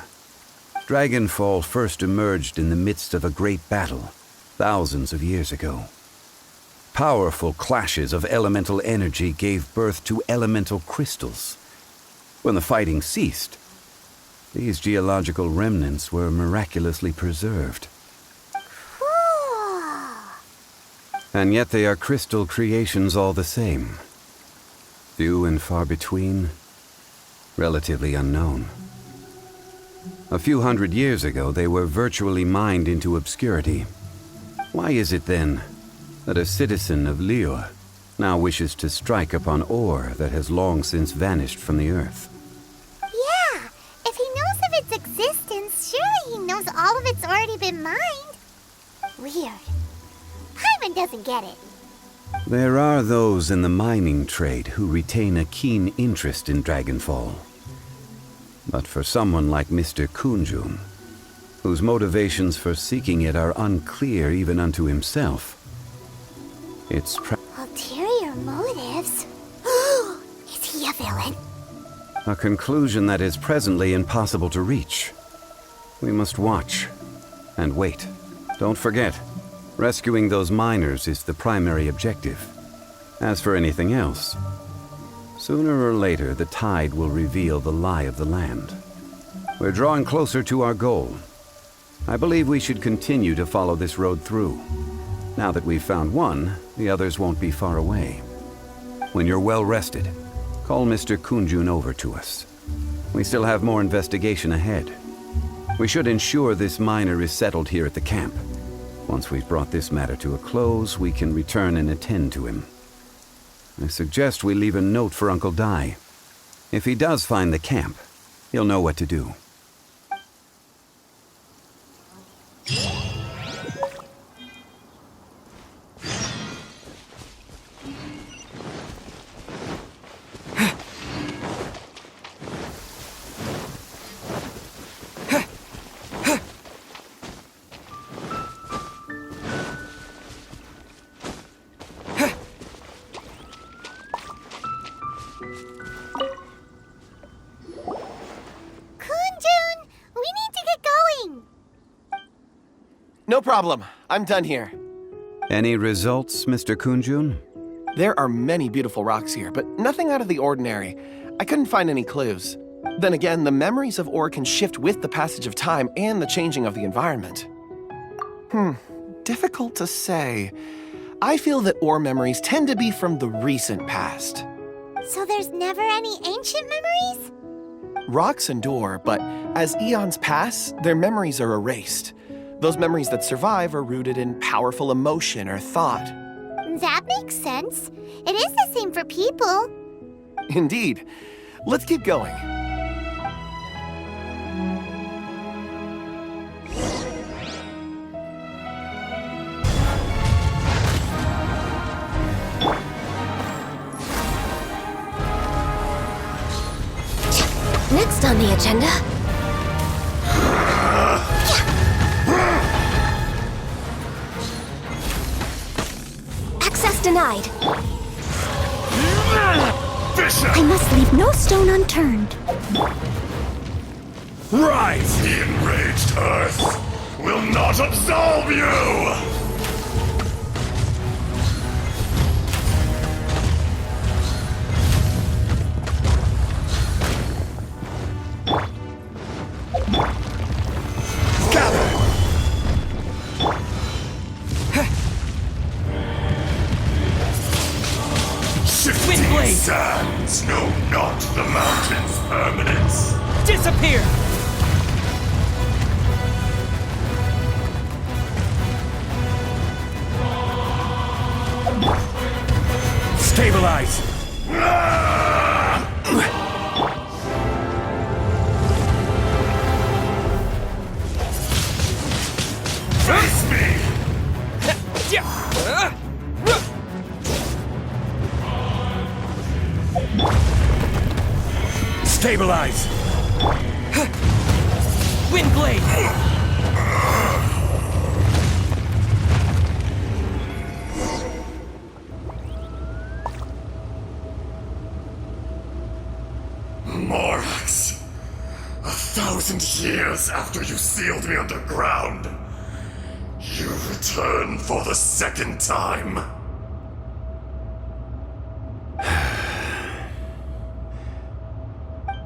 Dragonfall first emerged in the midst of a great battle, thousands of years ago. Powerful clashes of elemental energy gave birth to elemental crystals. When the fighting ceased, these geological remnants were miraculously preserved. Cool. And yet they are crystal creations all the same. Few and far between, relatively unknown. A few hundred years ago, they were virtually mined into obscurity. Why is it then that a citizen of Liyue now wishes to strike upon ore that has long since vanished from the earth? Yeah, if he knows of its existence, surely he knows all of it's already been mined. Weird. Paimon doesn't get it. There are those in the mining trade who retain a keen interest in Dragonfall. But for someone like Mr. Kunjun, whose motivations for seeking it are unclear even unto himself, it's Ulterior motives? Is he a villain? a conclusion that is presently impossible to reach. We must watch and wait. Don't forget, rescuing those miners is the primary objective. As for anything else, sooner or later the tide will reveal the lie of the land. We're drawing closer to our goal. I believe we should continue to follow this road through. Now that we've found one, the others won't be far away. When you're well rested, call Mr. Kunjun over to us. We still have more investigation ahead. We should ensure this miner is settled here at the camp. Once we've brought this matter to a close, we can return and attend to him. I suggest we leave a note for Uncle Dai. If he does find the camp, he'll know what to do. No problem. I'm done here. Any results, Mr. Kunjun? There are many beautiful rocks here, but nothing out of the ordinary. I couldn't find any clues. Then again, the memories of ore can shift with the passage of time and the changing of the environment. Difficult to say. I feel that ore memories tend to be from the recent past. So there's never any ancient memories? Rocks endure, but as eons pass, their memories are erased. Those memories that survive are rooted in powerful emotion or thought. That makes sense. It is the same for people. Indeed. Let's keep going. Next on the agenda. Access denied. I must leave no stone unturned. Rise! The enraged Earth will not absolve you! Windblade! Sands know not the mountain's permanence. Disappear! Stabilize! Face me! Stabilize! Windblade! Morax, 1,000 years after you sealed me underground, you return for the second time.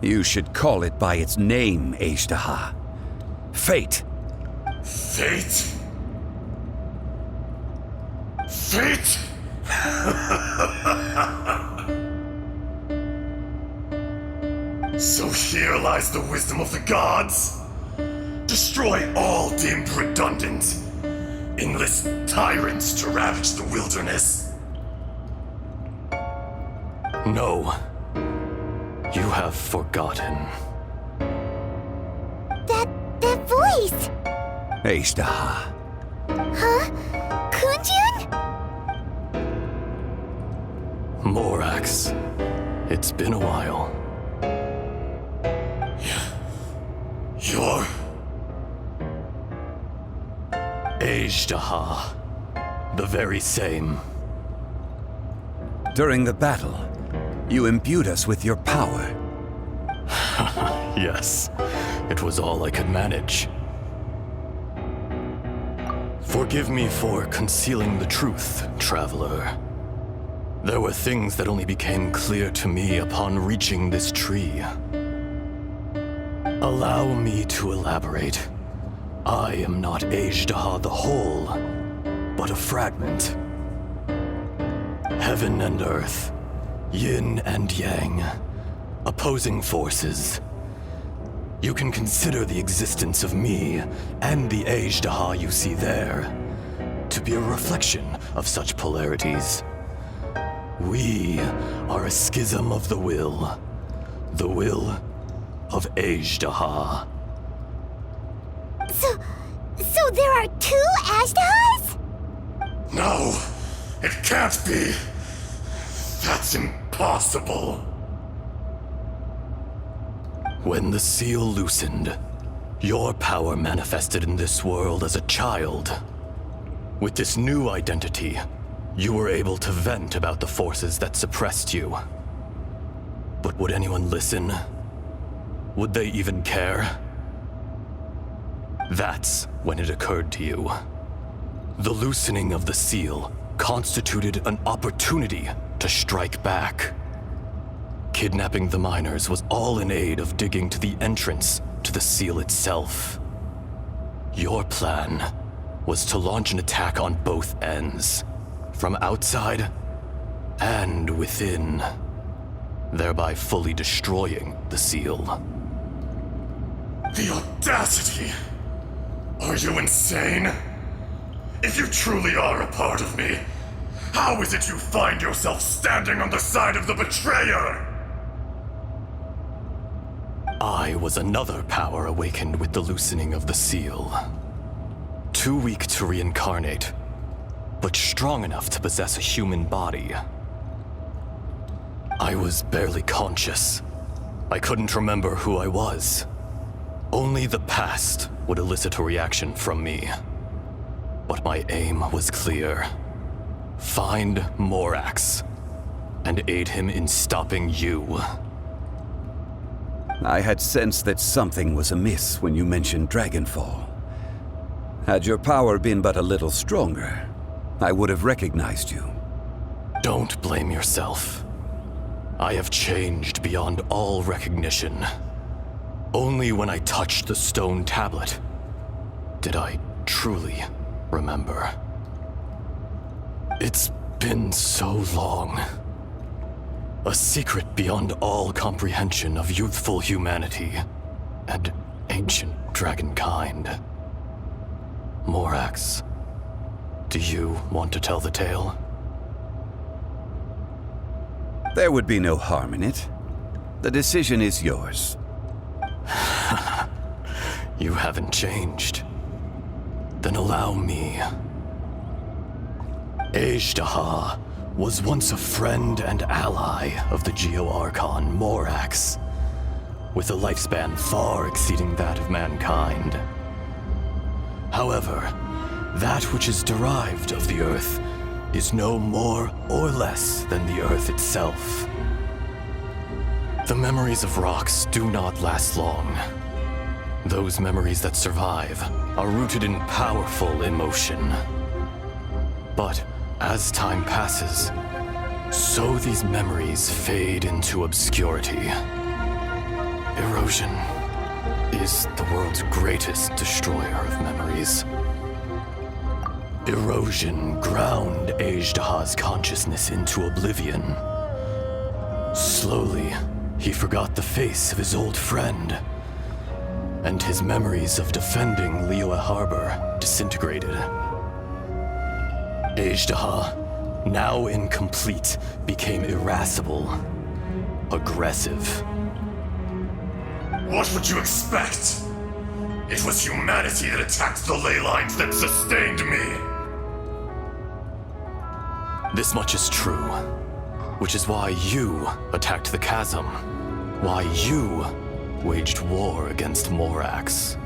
You should call it by its name, Azhdaha. Fate. Fate? Fate? So here lies the wisdom of the gods. Destroy all deemed redundant. Enlist tyrants to ravage the wilderness. No. You have forgotten. That voice! Azhdaha. Huh? Kunjun? Morax. It's been a while. You're... Azhdaha. The very same. During the battle, you imbued us with your power. Yes, it was all I could manage. Forgive me for concealing the truth, traveler. There were things that only became clear to me upon reaching this tree. Allow me to elaborate. I am not Azhdaha the whole, but a fragment. Heaven and earth, yin and yang, opposing forces. You can consider the existence of me and the Azhdaha you see there to be a reflection of such polarities. We are a schism of the will of Azhdaha. So there are two Azhdahas? No, it can't be. That's impossible. When the seal loosened, your power manifested in this world as a child. With this new identity, you were able to vent about the forces that suppressed you. But would anyone listen? Would they even care? That's when it occurred to you. The loosening of the seal constituted an opportunity to strike back. Kidnapping the miners was all in aid of digging to the entrance to the seal itself. Your plan was to launch an attack on both ends, from outside and within, thereby fully destroying the seal. The audacity! Are you insane? If you truly are a part of me, how is it you find yourself standing on the side of the betrayer? I was another power awakened with the loosening of the seal. Too weak to reincarnate, but strong enough to possess a human body. I was barely conscious. I couldn't remember who I was. Only the past would elicit a reaction from me. But my aim was clear. Find Morax, and aid him in stopping you. I had sensed that something was amiss when you mentioned Dragonfall. Had your power been but a little stronger, I would have recognized you. Don't blame yourself. I have changed beyond all recognition. Only when I touched the stone tablet did I truly remember. It's been so long. A secret beyond all comprehension of youthful humanity and ancient dragonkind. Morax, do you want to tell the tale? There would be no harm in it. The decision is yours. You haven't changed. Then allow me. Azhdaha was once a friend and ally of the Geo-Archon Morax, with a lifespan far exceeding that of mankind. However, that which is derived of the Earth is no more or less than the Earth itself. The memories of rocks do not last long. Those memories that survive are rooted in powerful emotion. But as time passes, so these memories fade into obscurity. Erosion is the world's greatest destroyer of memories. Erosion ground Azhdaha's consciousness into oblivion. Slowly, he forgot the face of his old friend, and his memories of defending Liyue Harbor disintegrated. Azhdaha, now incomplete, became irascible, aggressive. What would you expect? It was humanity that attacked the ley lines that sustained me. This much is true, which is why you attacked the chasm, why you waged war against Morax.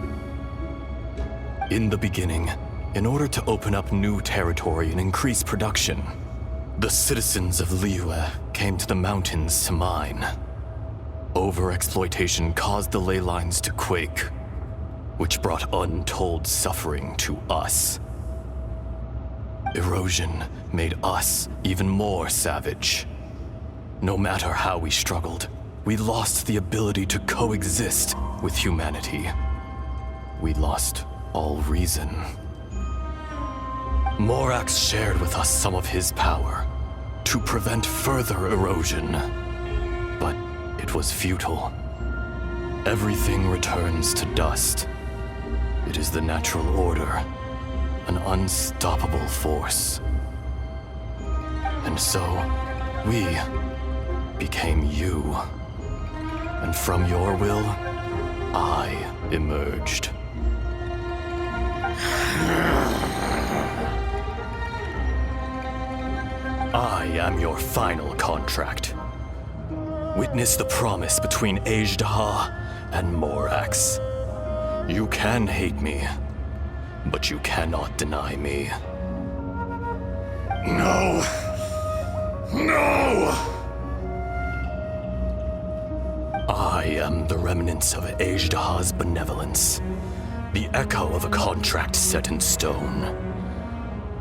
In the beginning, in order to open up new territory and increase production, the citizens of Liyue came to the mountains to mine. Overexploitation caused the ley lines to quake, which brought untold suffering to us. Erosion made us even more savage. No matter how we struggled, we lost the ability to coexist with humanity. We lost all reason. Morax shared with us some of his power to prevent further erosion, but it was futile. Everything returns to dust. It is the natural order, an unstoppable force. And so, we became you. And from your will, I emerged. I am your final contract. Witness the promise between Azhdaha and Morax. You can hate me, but you cannot deny me. No! No! I am the remnants of Azhdaha's benevolence, the echo of a contract set in stone.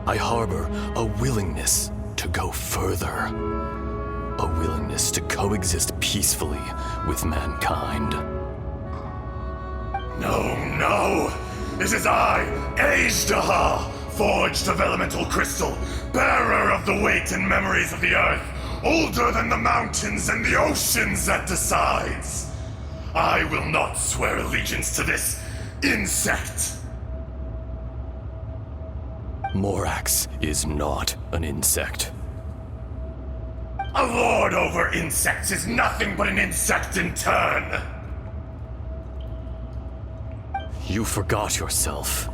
I harbor a willingness to go further. A willingness to coexist peacefully with mankind. No! This is I, Azhdaha, forged of elemental crystal, bearer of the weight and memories of the earth, older than the mountains and the oceans that decides. I will not swear allegiance to this insect. Morax is not an insect. A lord over insects is nothing but an insect in turn. You forgot yourself.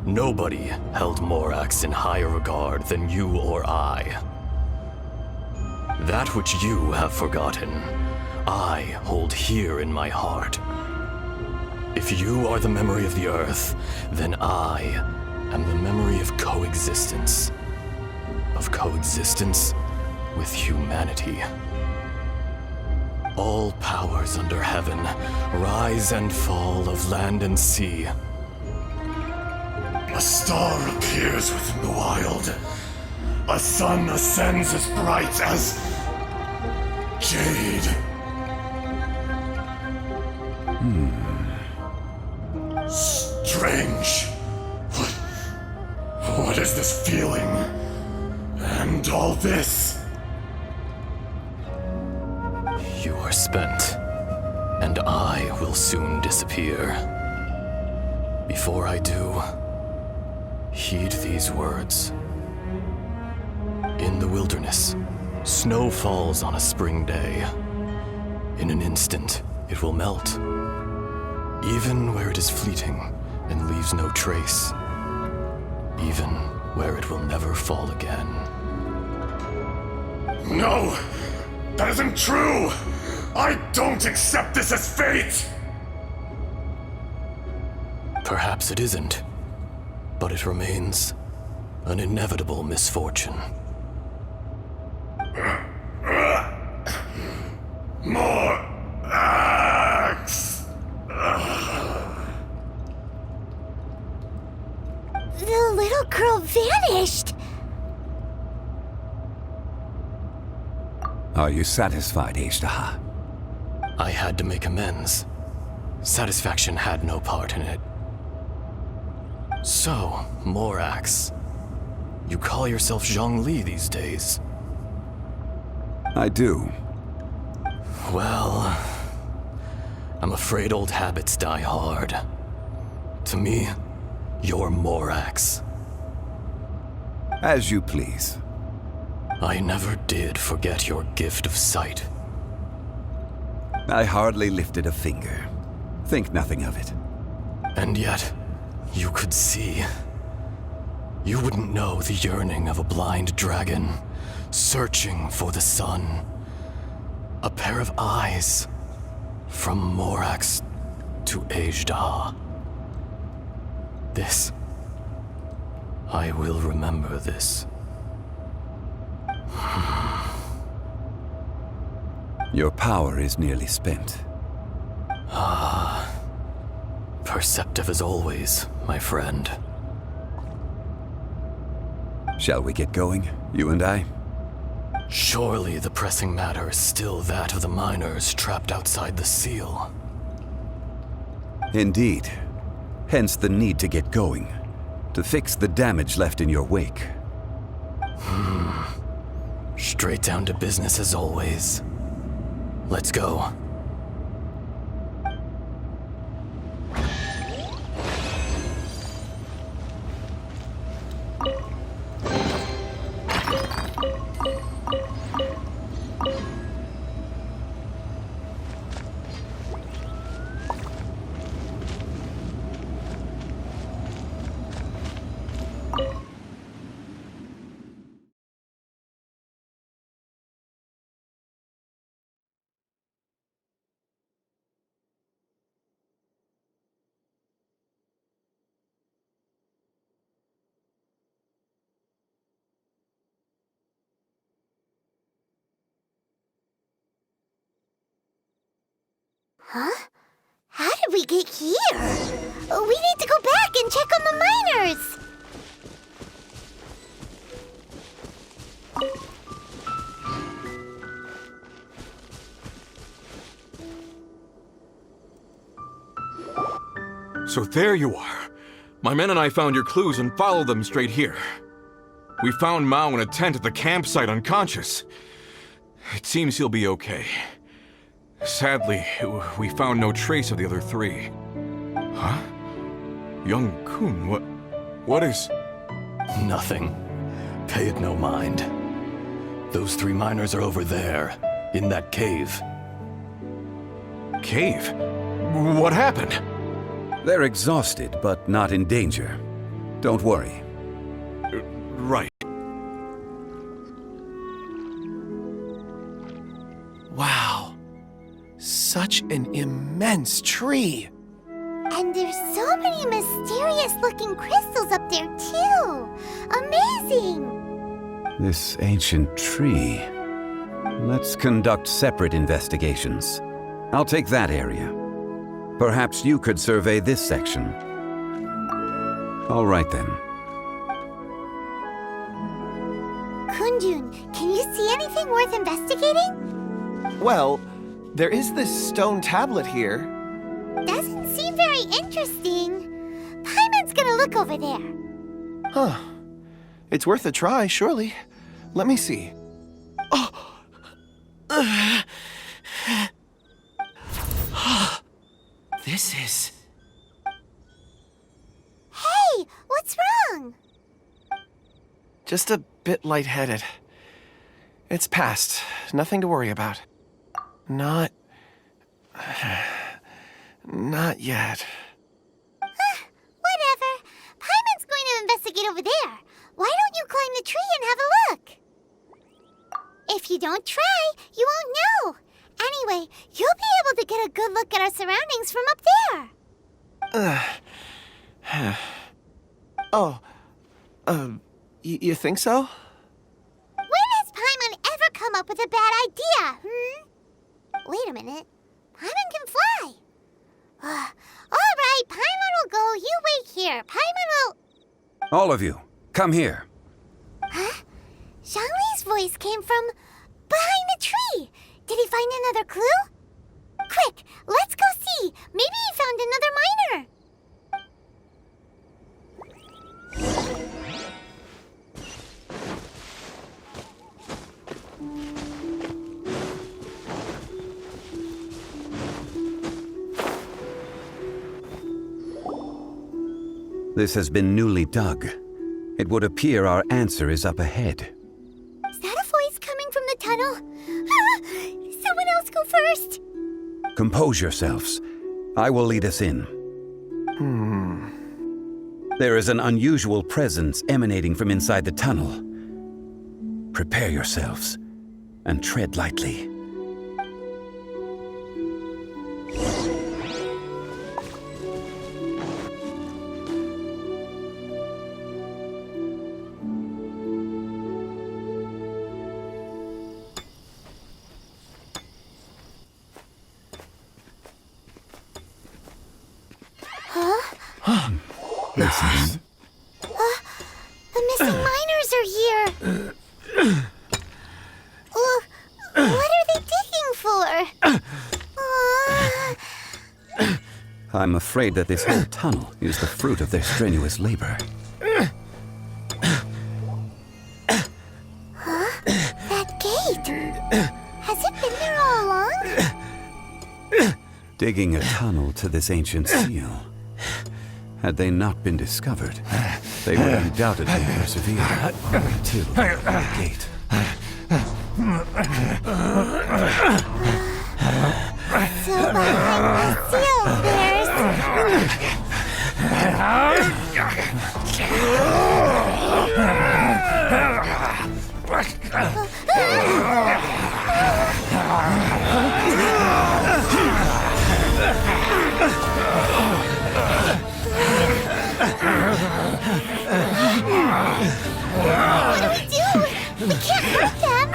Nobody held Morax in higher regard than you or I. That which you have forgotten, I hold here in my heart. If you are the memory of the Earth, then I am the memory of coexistence. Of coexistence with humanity. All powers under heaven, rise and fall of land and sea. A star appears within the wild. A sun ascends as bright as jade. Strange. What is this feeling? And all this? You are spent, and I will soon disappear. Before I do, heed these words. In the wilderness, snow falls on a spring day. In an instant, it will melt. Even where it is fleeting and leaves no trace. Even where it will never fall again. No! That isn't true! I don't accept this as fate! Perhaps it isn't, but it remains an inevitable misfortune. More axe! The little girl vanished! Are you satisfied, Azhdaha? I had to make amends. Satisfaction had no part in it. So, Morax, you call yourself Zhongli these days? I do. Well, I'm afraid old habits die hard. To me, you're Morax. As you please. I never did forget your gift of sight. I hardly lifted a finger. Think nothing of it. And yet, you could see. You wouldn't know the yearning of a blind dragon, searching for the sun. A pair of eyes, from Morax to Azhdaha. This, I will remember this. Your power is nearly spent. Perceptive as always, my friend. Shall we get going, you and I? Surely the pressing matter is still that of the miners trapped outside the seal. Indeed. Hence the need to get going. To fix the damage left in your wake. Straight down to business as always. Let's go. Huh? How did we get here? We need to go back and check on the miners! So there you are. My men and I found your clues and followed them straight here. We found Mao in a tent at the campsite unconscious. It seems he'll be okay. Sadly, we found no trace of the other three. Huh? Young Kun, what is... Nothing. Pay it no mind. Those 3 miners are over there, in that cave. Cave? What happened? They're exhausted, but not in danger. Don't worry. Right. Wow. Such an immense tree. And there's so many mysterious-looking crystals up there, too. Amazing! This ancient tree. Let's conduct separate investigations. I'll take that area. Perhaps you could survey this section. All right then. Kunjun, can you see anything worth investigating? Well, there is this stone tablet here. Doesn't seem very interesting. Paimon's gonna look over there. Huh. It's worth a try, surely. Let me see. This is... Hey, what's wrong? just a bit lightheaded. It's past. Nothing to worry about. Not yet. Whatever. Paimon's going to investigate over there. Why don't you climb the tree and have a look? If you don't try, you won't know. Anyway, you'll be able to get a good look at our surroundings from up there. You think so? When has Paimon ever come up with a bad idea, Wait a minute. Paimon can fly. All right, Paimon will go. You wait here. Paimon will... All of you, come here. Huh? Zhongli's voice came from behind the tree. Did he find another clue? Quick, let's go see. Maybe he found another miner. This has been newly dug. It would appear our answer is up ahead. Is that a voice coming from the tunnel? Someone else go first. Compose yourselves. I will lead us in. There is an unusual presence emanating from inside the tunnel. Prepare yourselves and tread lightly. Listen. The missing miners are here. What are they digging for? I'm afraid that this whole tunnel is the fruit of their strenuous labor. That gate. Has it been there all along? Digging a tunnel to this ancient seal. Had they not been discovered, they would undoubtedly persevere until the gate. So behind the seal, there's... What do we do? We can't hurt them.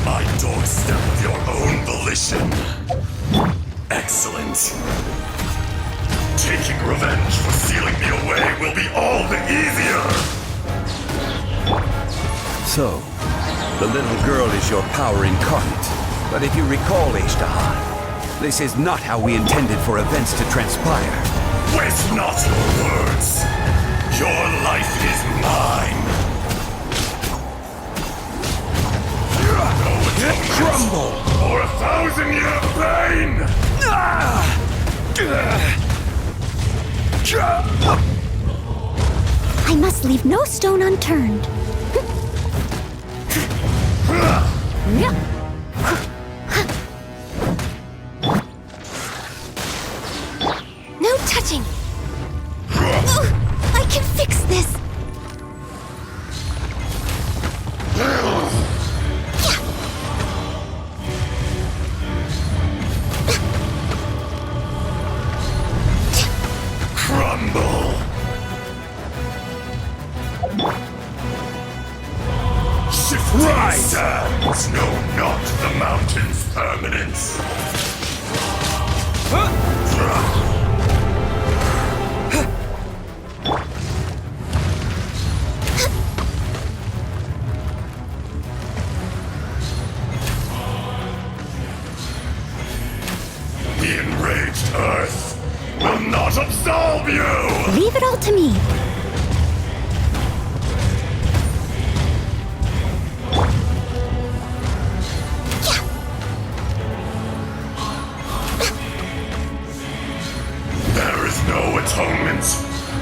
my doorstep of your own volition. Excellent. Taking revenge for sealing me away will be all the easier. So, the little girl is your power incarnate. But if you recall, Azhdaha, this is not how we intended for events to transpire. Waste not your words. Your life is mine. No atonement Crumble! for 1,000-year pain! I must leave no stone unturned. No touching! I can fix this! Crumble! Shifting sands know not the mountain's permanence. The enraged earth will not absolve you! Leave it all to me. There is no atonement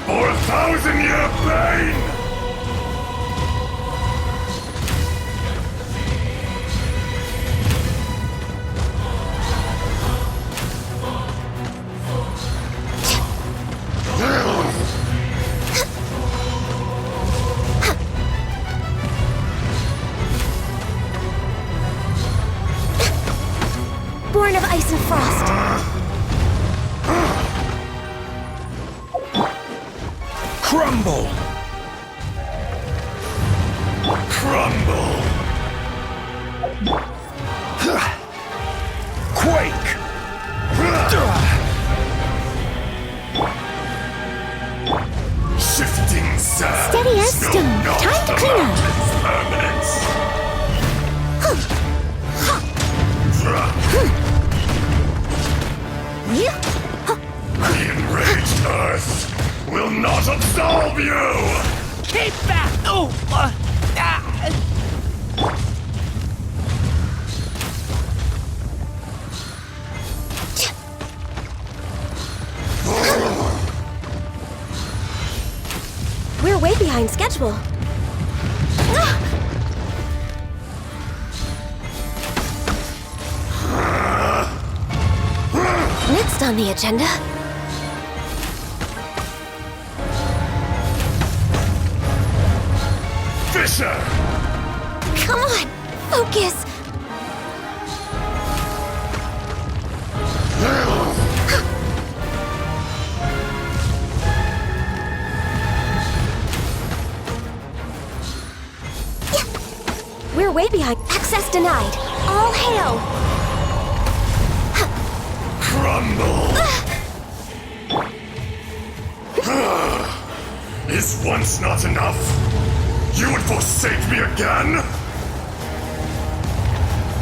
for 1,000-year pain! Born of ice and frost. Crumble! Crumble! Quake! Shifting sands Steady as stone. know not Time to the clean up. mountain's permanence. The enraged earth will not absolve you! Keep back! Oh! We're way behind schedule. Next on the agenda. Fisher! Come on, focus. We're way behind. Access denied. All hail! Crumble! Is once not enough? You would forsake me again?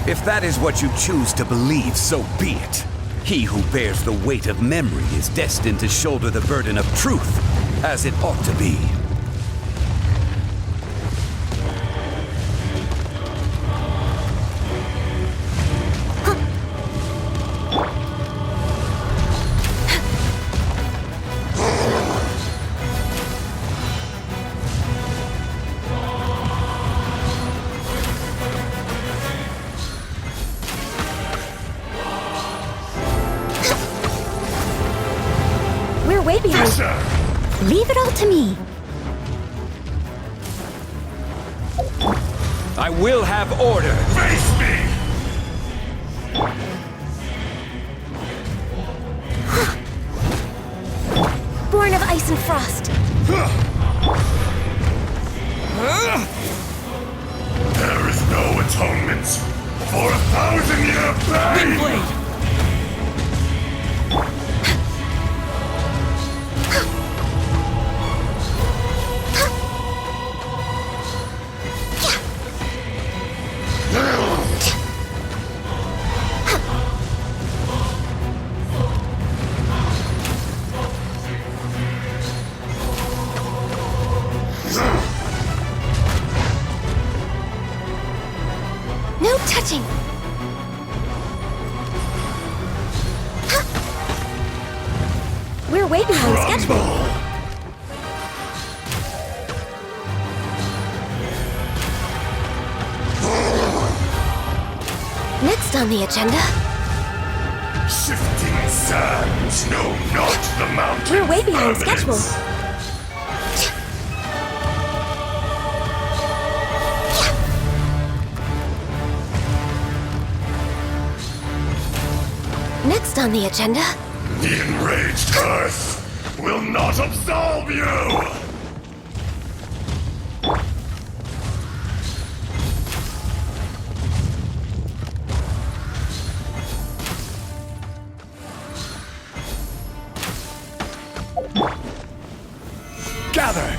If that is what you choose to believe, so be it. He who bears the weight of memory is destined to shoulder the burden of truth, as it ought to be. We're way behind. Fisher! Leave it all to me. I will have order. Face me! Born of ice and frost. There is no atonement For 1,000-year pain! Windblade! No touching! We're way behind schedule. Next on the agenda. Shifting sands know not the mountain's We're way behind permanence. schedule. Next on the agenda. The enraged Earth will not absolve you! Gather!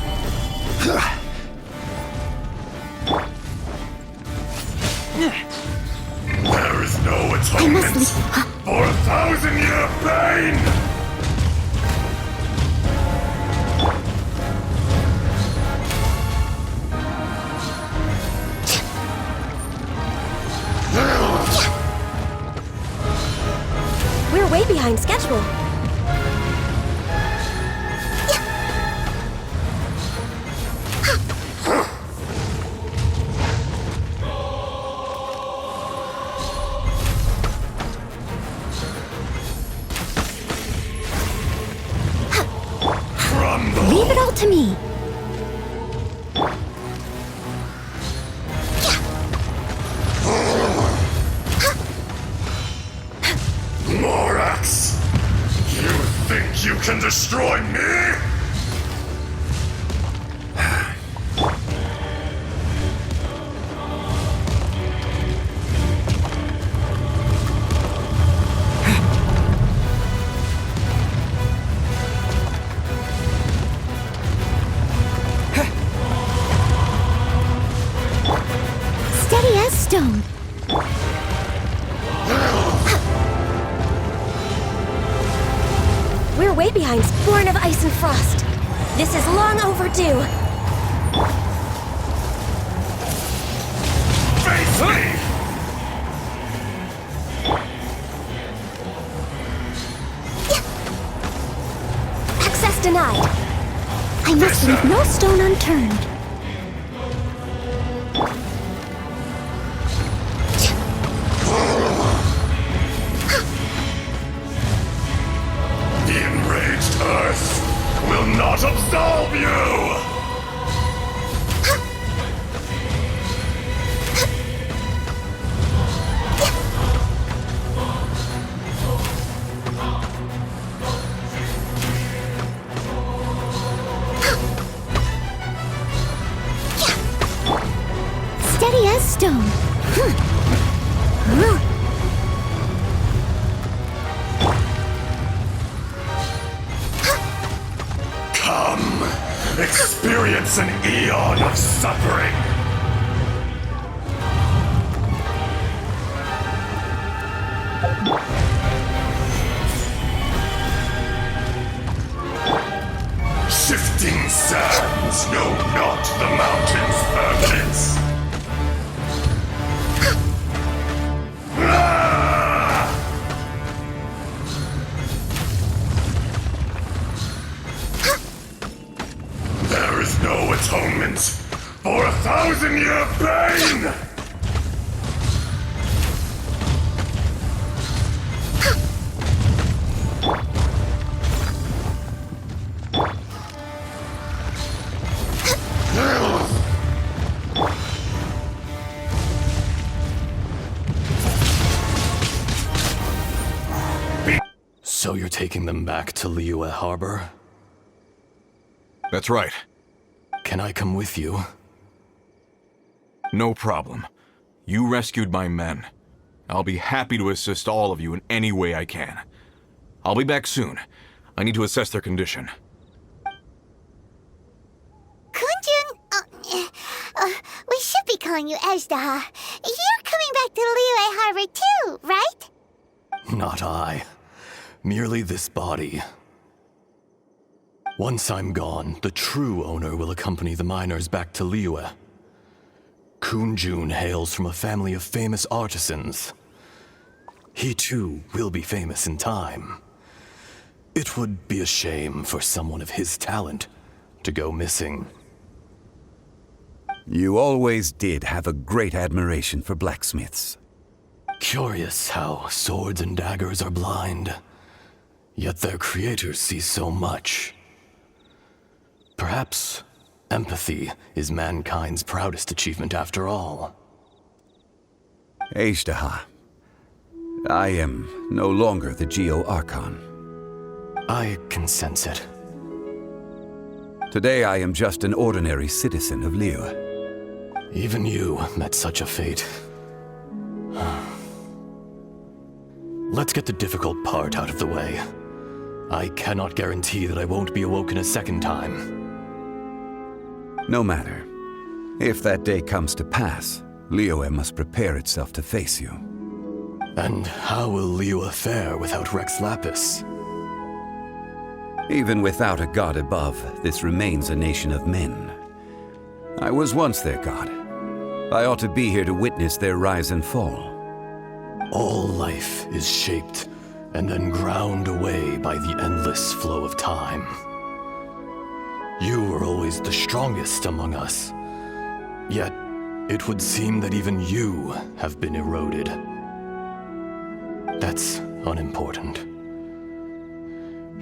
There is no atonement for 1,000-year pain! We're way behind schedule. Leave it all to me. Morax! You think you can destroy me? Steady as stone. We're way behind. Born of ice and frost. This is long overdue. Face me! Access denied. I must leave no stone unturned. The enraged Earth will not absolve you! Steady as stone. Come, experience an eon of suffering. Shifting sands know not the mountain's permanence. Ah! There is no atonement for 1,000-year pain! So you're taking them back to Liyue Harbor? That's right. Can I come with you? No problem. You rescued my men. I'll be happy to assist all of you in any way I can. I'll be back soon. I need to assess their condition. Kunjun, we should be calling you Azhdaha. You're coming back to Liyue Harbor too, right? Not I. Merely this body. Once I'm gone, the true owner will accompany the miners back to Liyue. Kunjun hails from a family of famous artisans. He too will be famous in time. It would be a shame for someone of his talent to go missing. You always did have a great admiration for blacksmiths. Curious how swords and daggers are blind, yet their creators see so much. Perhaps empathy is mankind's proudest achievement after all. Azhdaha, I am no longer the Geo-Archon. I can sense it. Today I am just an ordinary citizen of Liyue. Even you met such a fate. Let's get the difficult part out of the way. I cannot guarantee that I won't be awoken a second time. No matter. If that day comes to pass, Liyue must prepare itself to face you. And how will Liyue fare without Rex Lapis? Even without a god above, this remains a nation of men. I was once their god. I ought to be here to witness their rise and fall. All life is shaped and then ground away by the endless flow of time. You were always the strongest among us. Yet, it would seem that even you have been eroded. That's unimportant.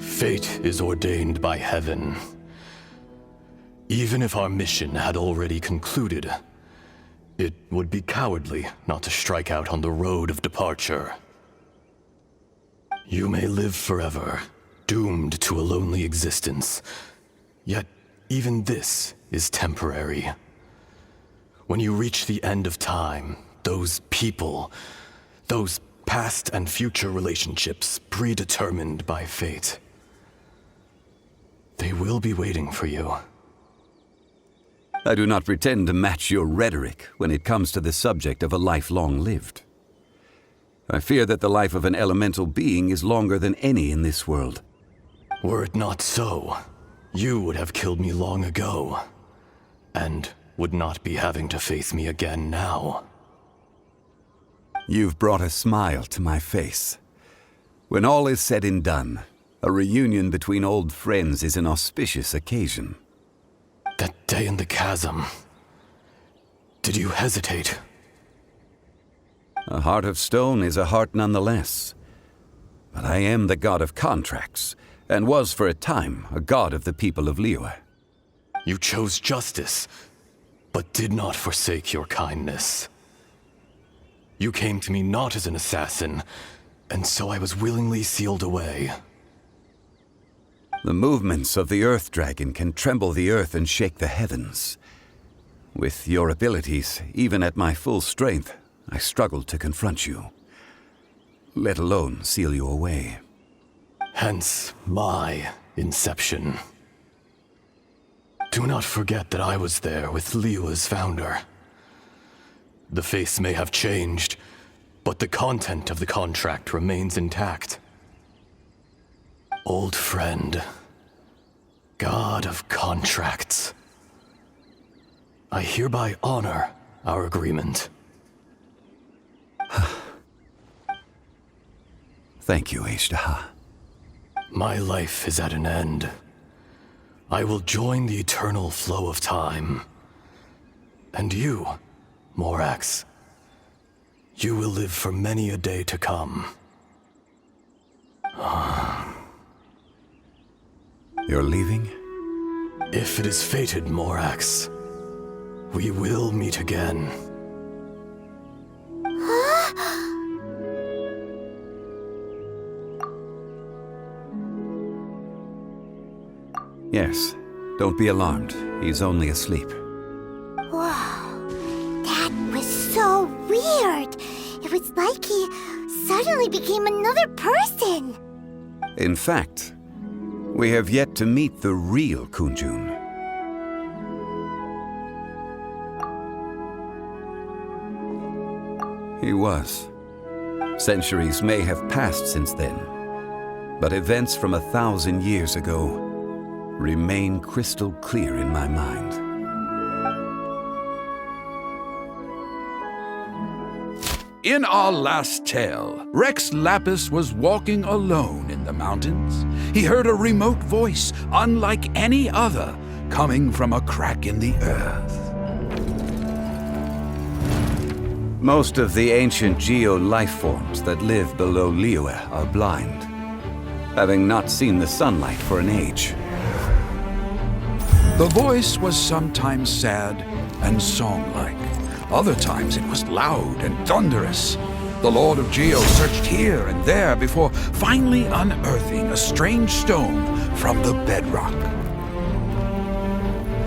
Fate is ordained by heaven. Even if our mission had already concluded, it would be cowardly not to strike out on the road of departure. You may live forever, doomed to a lonely existence. Yet, even this is temporary. When you reach the end of time, those people, those past and future relationships predetermined by fate, they will be waiting for you. I do not pretend to match your rhetoric when it comes to the subject of a life long lived. I fear that the life of an elemental being is longer than any in this world. Were it not so, you would have killed me long ago, and would not be having to face me again now. You've brought a smile to my face. When all is said and done, a reunion between old friends is an auspicious occasion. That day in the chasm, did you hesitate? A heart of stone is a heart nonetheless. But I am the god of contracts, and was for a time a god of the people of Liyue. You chose justice, but did not forsake your kindness. You came to me not as an assassin, and so I was willingly sealed away. The movements of the Earth Dragon can tremble the earth and shake the heavens. With your abilities, even at my full strength, I struggled to confront you, let alone seal you away. Hence my inception. Do not forget that I was there with Liyue's founder. The face may have changed, but the content of the contract remains intact. Old friend, god of contracts, I hereby honor our agreement. Thank you, Azhdaha. My life is at an end. I will join the eternal flow of time. And you, Morax, you will live for many a day to come. You're leaving? If it is fated, Morax, we will meet again. Yes. Don't be alarmed. He's only asleep. Whoa. That was so weird. It was like he suddenly became another person. In fact, we have yet to meet the real Kunjun. He was. Centuries may have passed since then, but events from 1,000 years ago remain crystal clear in my mind. In our last tale, Rex Lapis was walking alone in the mountains. He heard a remote voice, unlike any other, coming from a crack in the earth. Most of the ancient geo life forms that live below Liyue are blind, having not seen the sunlight for an age. The voice was sometimes sad and song-like. Other times it was loud and thunderous. The Lord of Geo searched here and there before finally unearthing a strange stone from the bedrock.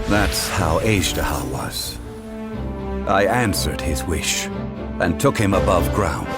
That's how Azhdaha was. I answered his wish and took him above ground.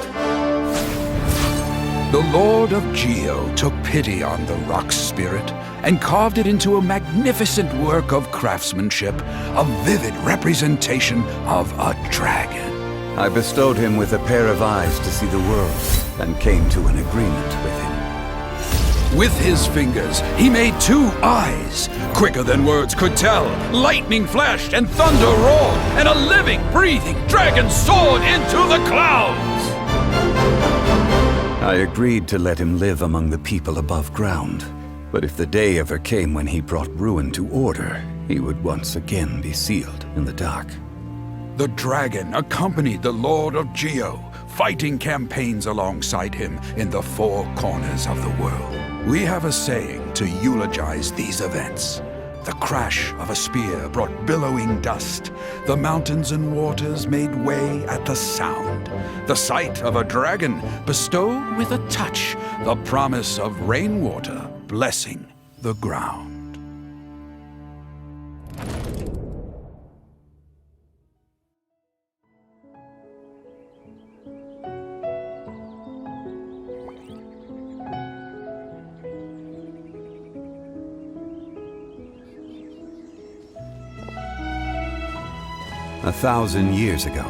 The Lord of Geo took pity on the rock spirit and carved it into a magnificent work of craftsmanship, a vivid representation of a dragon. I bestowed him with a pair of eyes to see the world and came to an agreement with him. With his fingers, he made 2 eyes, quicker than words could tell. Lightning flashed and thunder roared, and a living, breathing dragon soared into the clouds. I agreed to let him live among the people above ground. But if the day ever came when he brought ruin to order, he would once again be sealed in the dark. The dragon accompanied the Lord of Geo, fighting campaigns alongside him in the 4 corners of the world. We have a saying to eulogize these events. The crash of a spear brought billowing dust. The mountains and waters made way at the sound. The sight of a dragon bestowed with a touch the promise of rainwater blessing the ground. 1,000 years ago,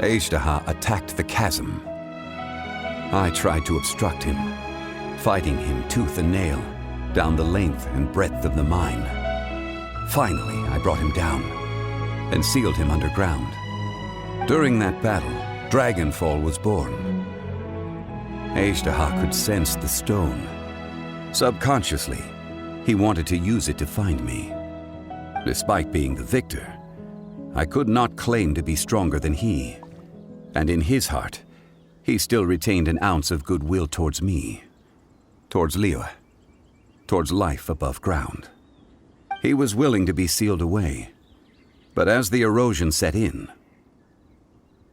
Azhdaha attacked the chasm. I tried to obstruct him, fighting him tooth and nail down the length and breadth of the mine. Finally, I brought him down and sealed him underground. During that battle, Dragonfall was born. Azhdaha could sense the stone. Subconsciously, he wanted to use it to find me. Despite being the victor, I could not claim to be stronger than he. And in his heart, he still retained an ounce of goodwill towards me, towards Liyue, towards life above ground. He was willing to be sealed away, but as the erosion set in,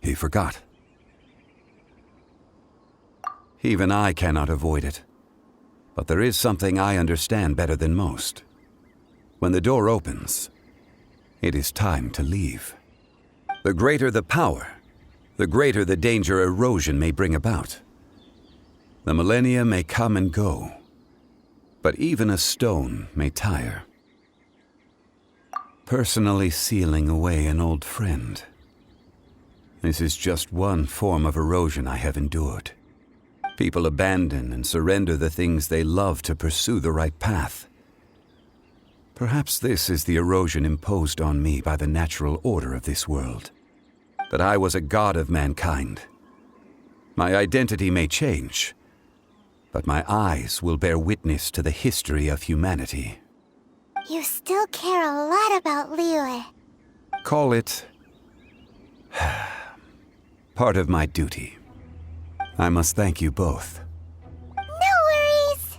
he forgot. Even I cannot avoid it, but there is something I understand better than most. When the door opens, it is time to leave. The greater the power, the greater the danger erosion may bring about. The millennia may come and go, but even a stone may tire. Personally sealing away an old friend. This is just one form of erosion I have endured. People abandon and surrender the things they love to pursue the right path. Perhaps this is the erosion imposed on me by the natural order of this world. That I was a god of mankind. My identity may change, but my eyes will bear witness to the history of humanity. You still care a lot about Liyue. Call it part of my duty. I must thank you both. No worries.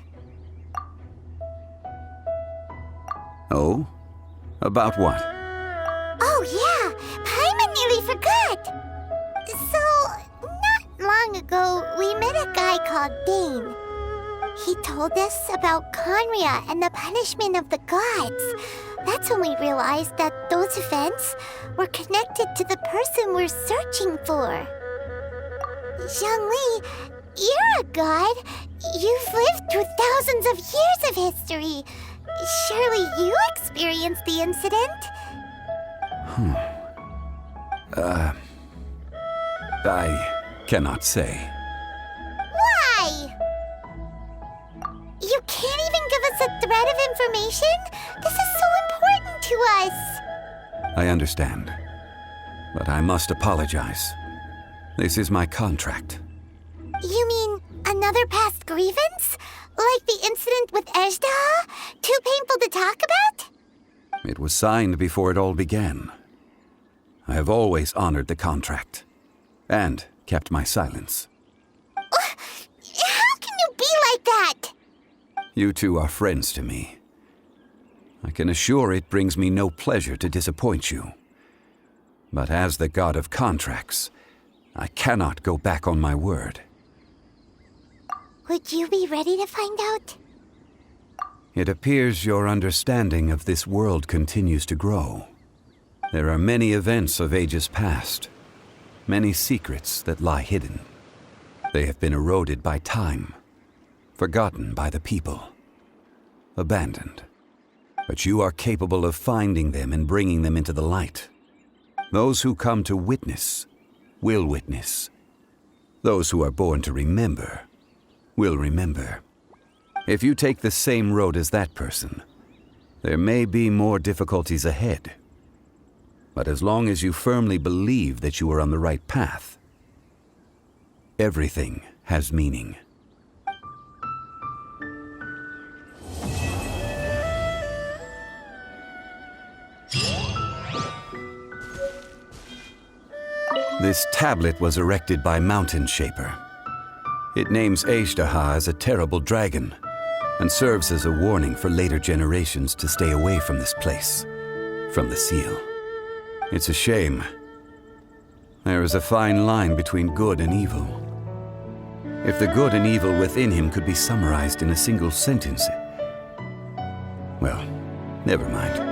Oh? About what? Oh yeah, Paimon nearly forgot. So, not long ago, we met a guy called Dane. He told us about Conria and the punishment of the gods. That's when we realized that those events were connected to the person we're searching for. Zhongli, you're a god. You've lived through thousands of years of history. Surely you experienced the incident? I cannot say. Why? You can't even give us a thread of information? This is so important to us. I understand. But I must apologize. This is my contract. You mean another past grievance? Like the incident with Azhdaha? Too painful to talk about? It was signed before it all began. I have always honored the contract. And kept my silence. How can you be like that? You two are friends to me. I can assure it brings me no pleasure to disappoint you. But as the god of contracts, I cannot go back on my word. Would you be ready to find out? It appears your understanding of this world continues to grow. There are many events of ages past, many secrets that lie hidden. They have been eroded by time, forgotten by the people, abandoned. But you are capable of finding them and bringing them into the light. Those who come to witness will witness. Those who are born to remember will remember. If you take the same road as that person, there may be more difficulties ahead. But as long as you firmly believe that you are on the right path, everything has meaning. This tablet was erected by Mountain Shaper. It names Azhdaha as a terrible dragon and serves as a warning for later generations to stay away from this place, from the seal. It's a shame. There is a fine line between good and evil. If the good and evil within him could be summarized in a single sentence, well, never mind.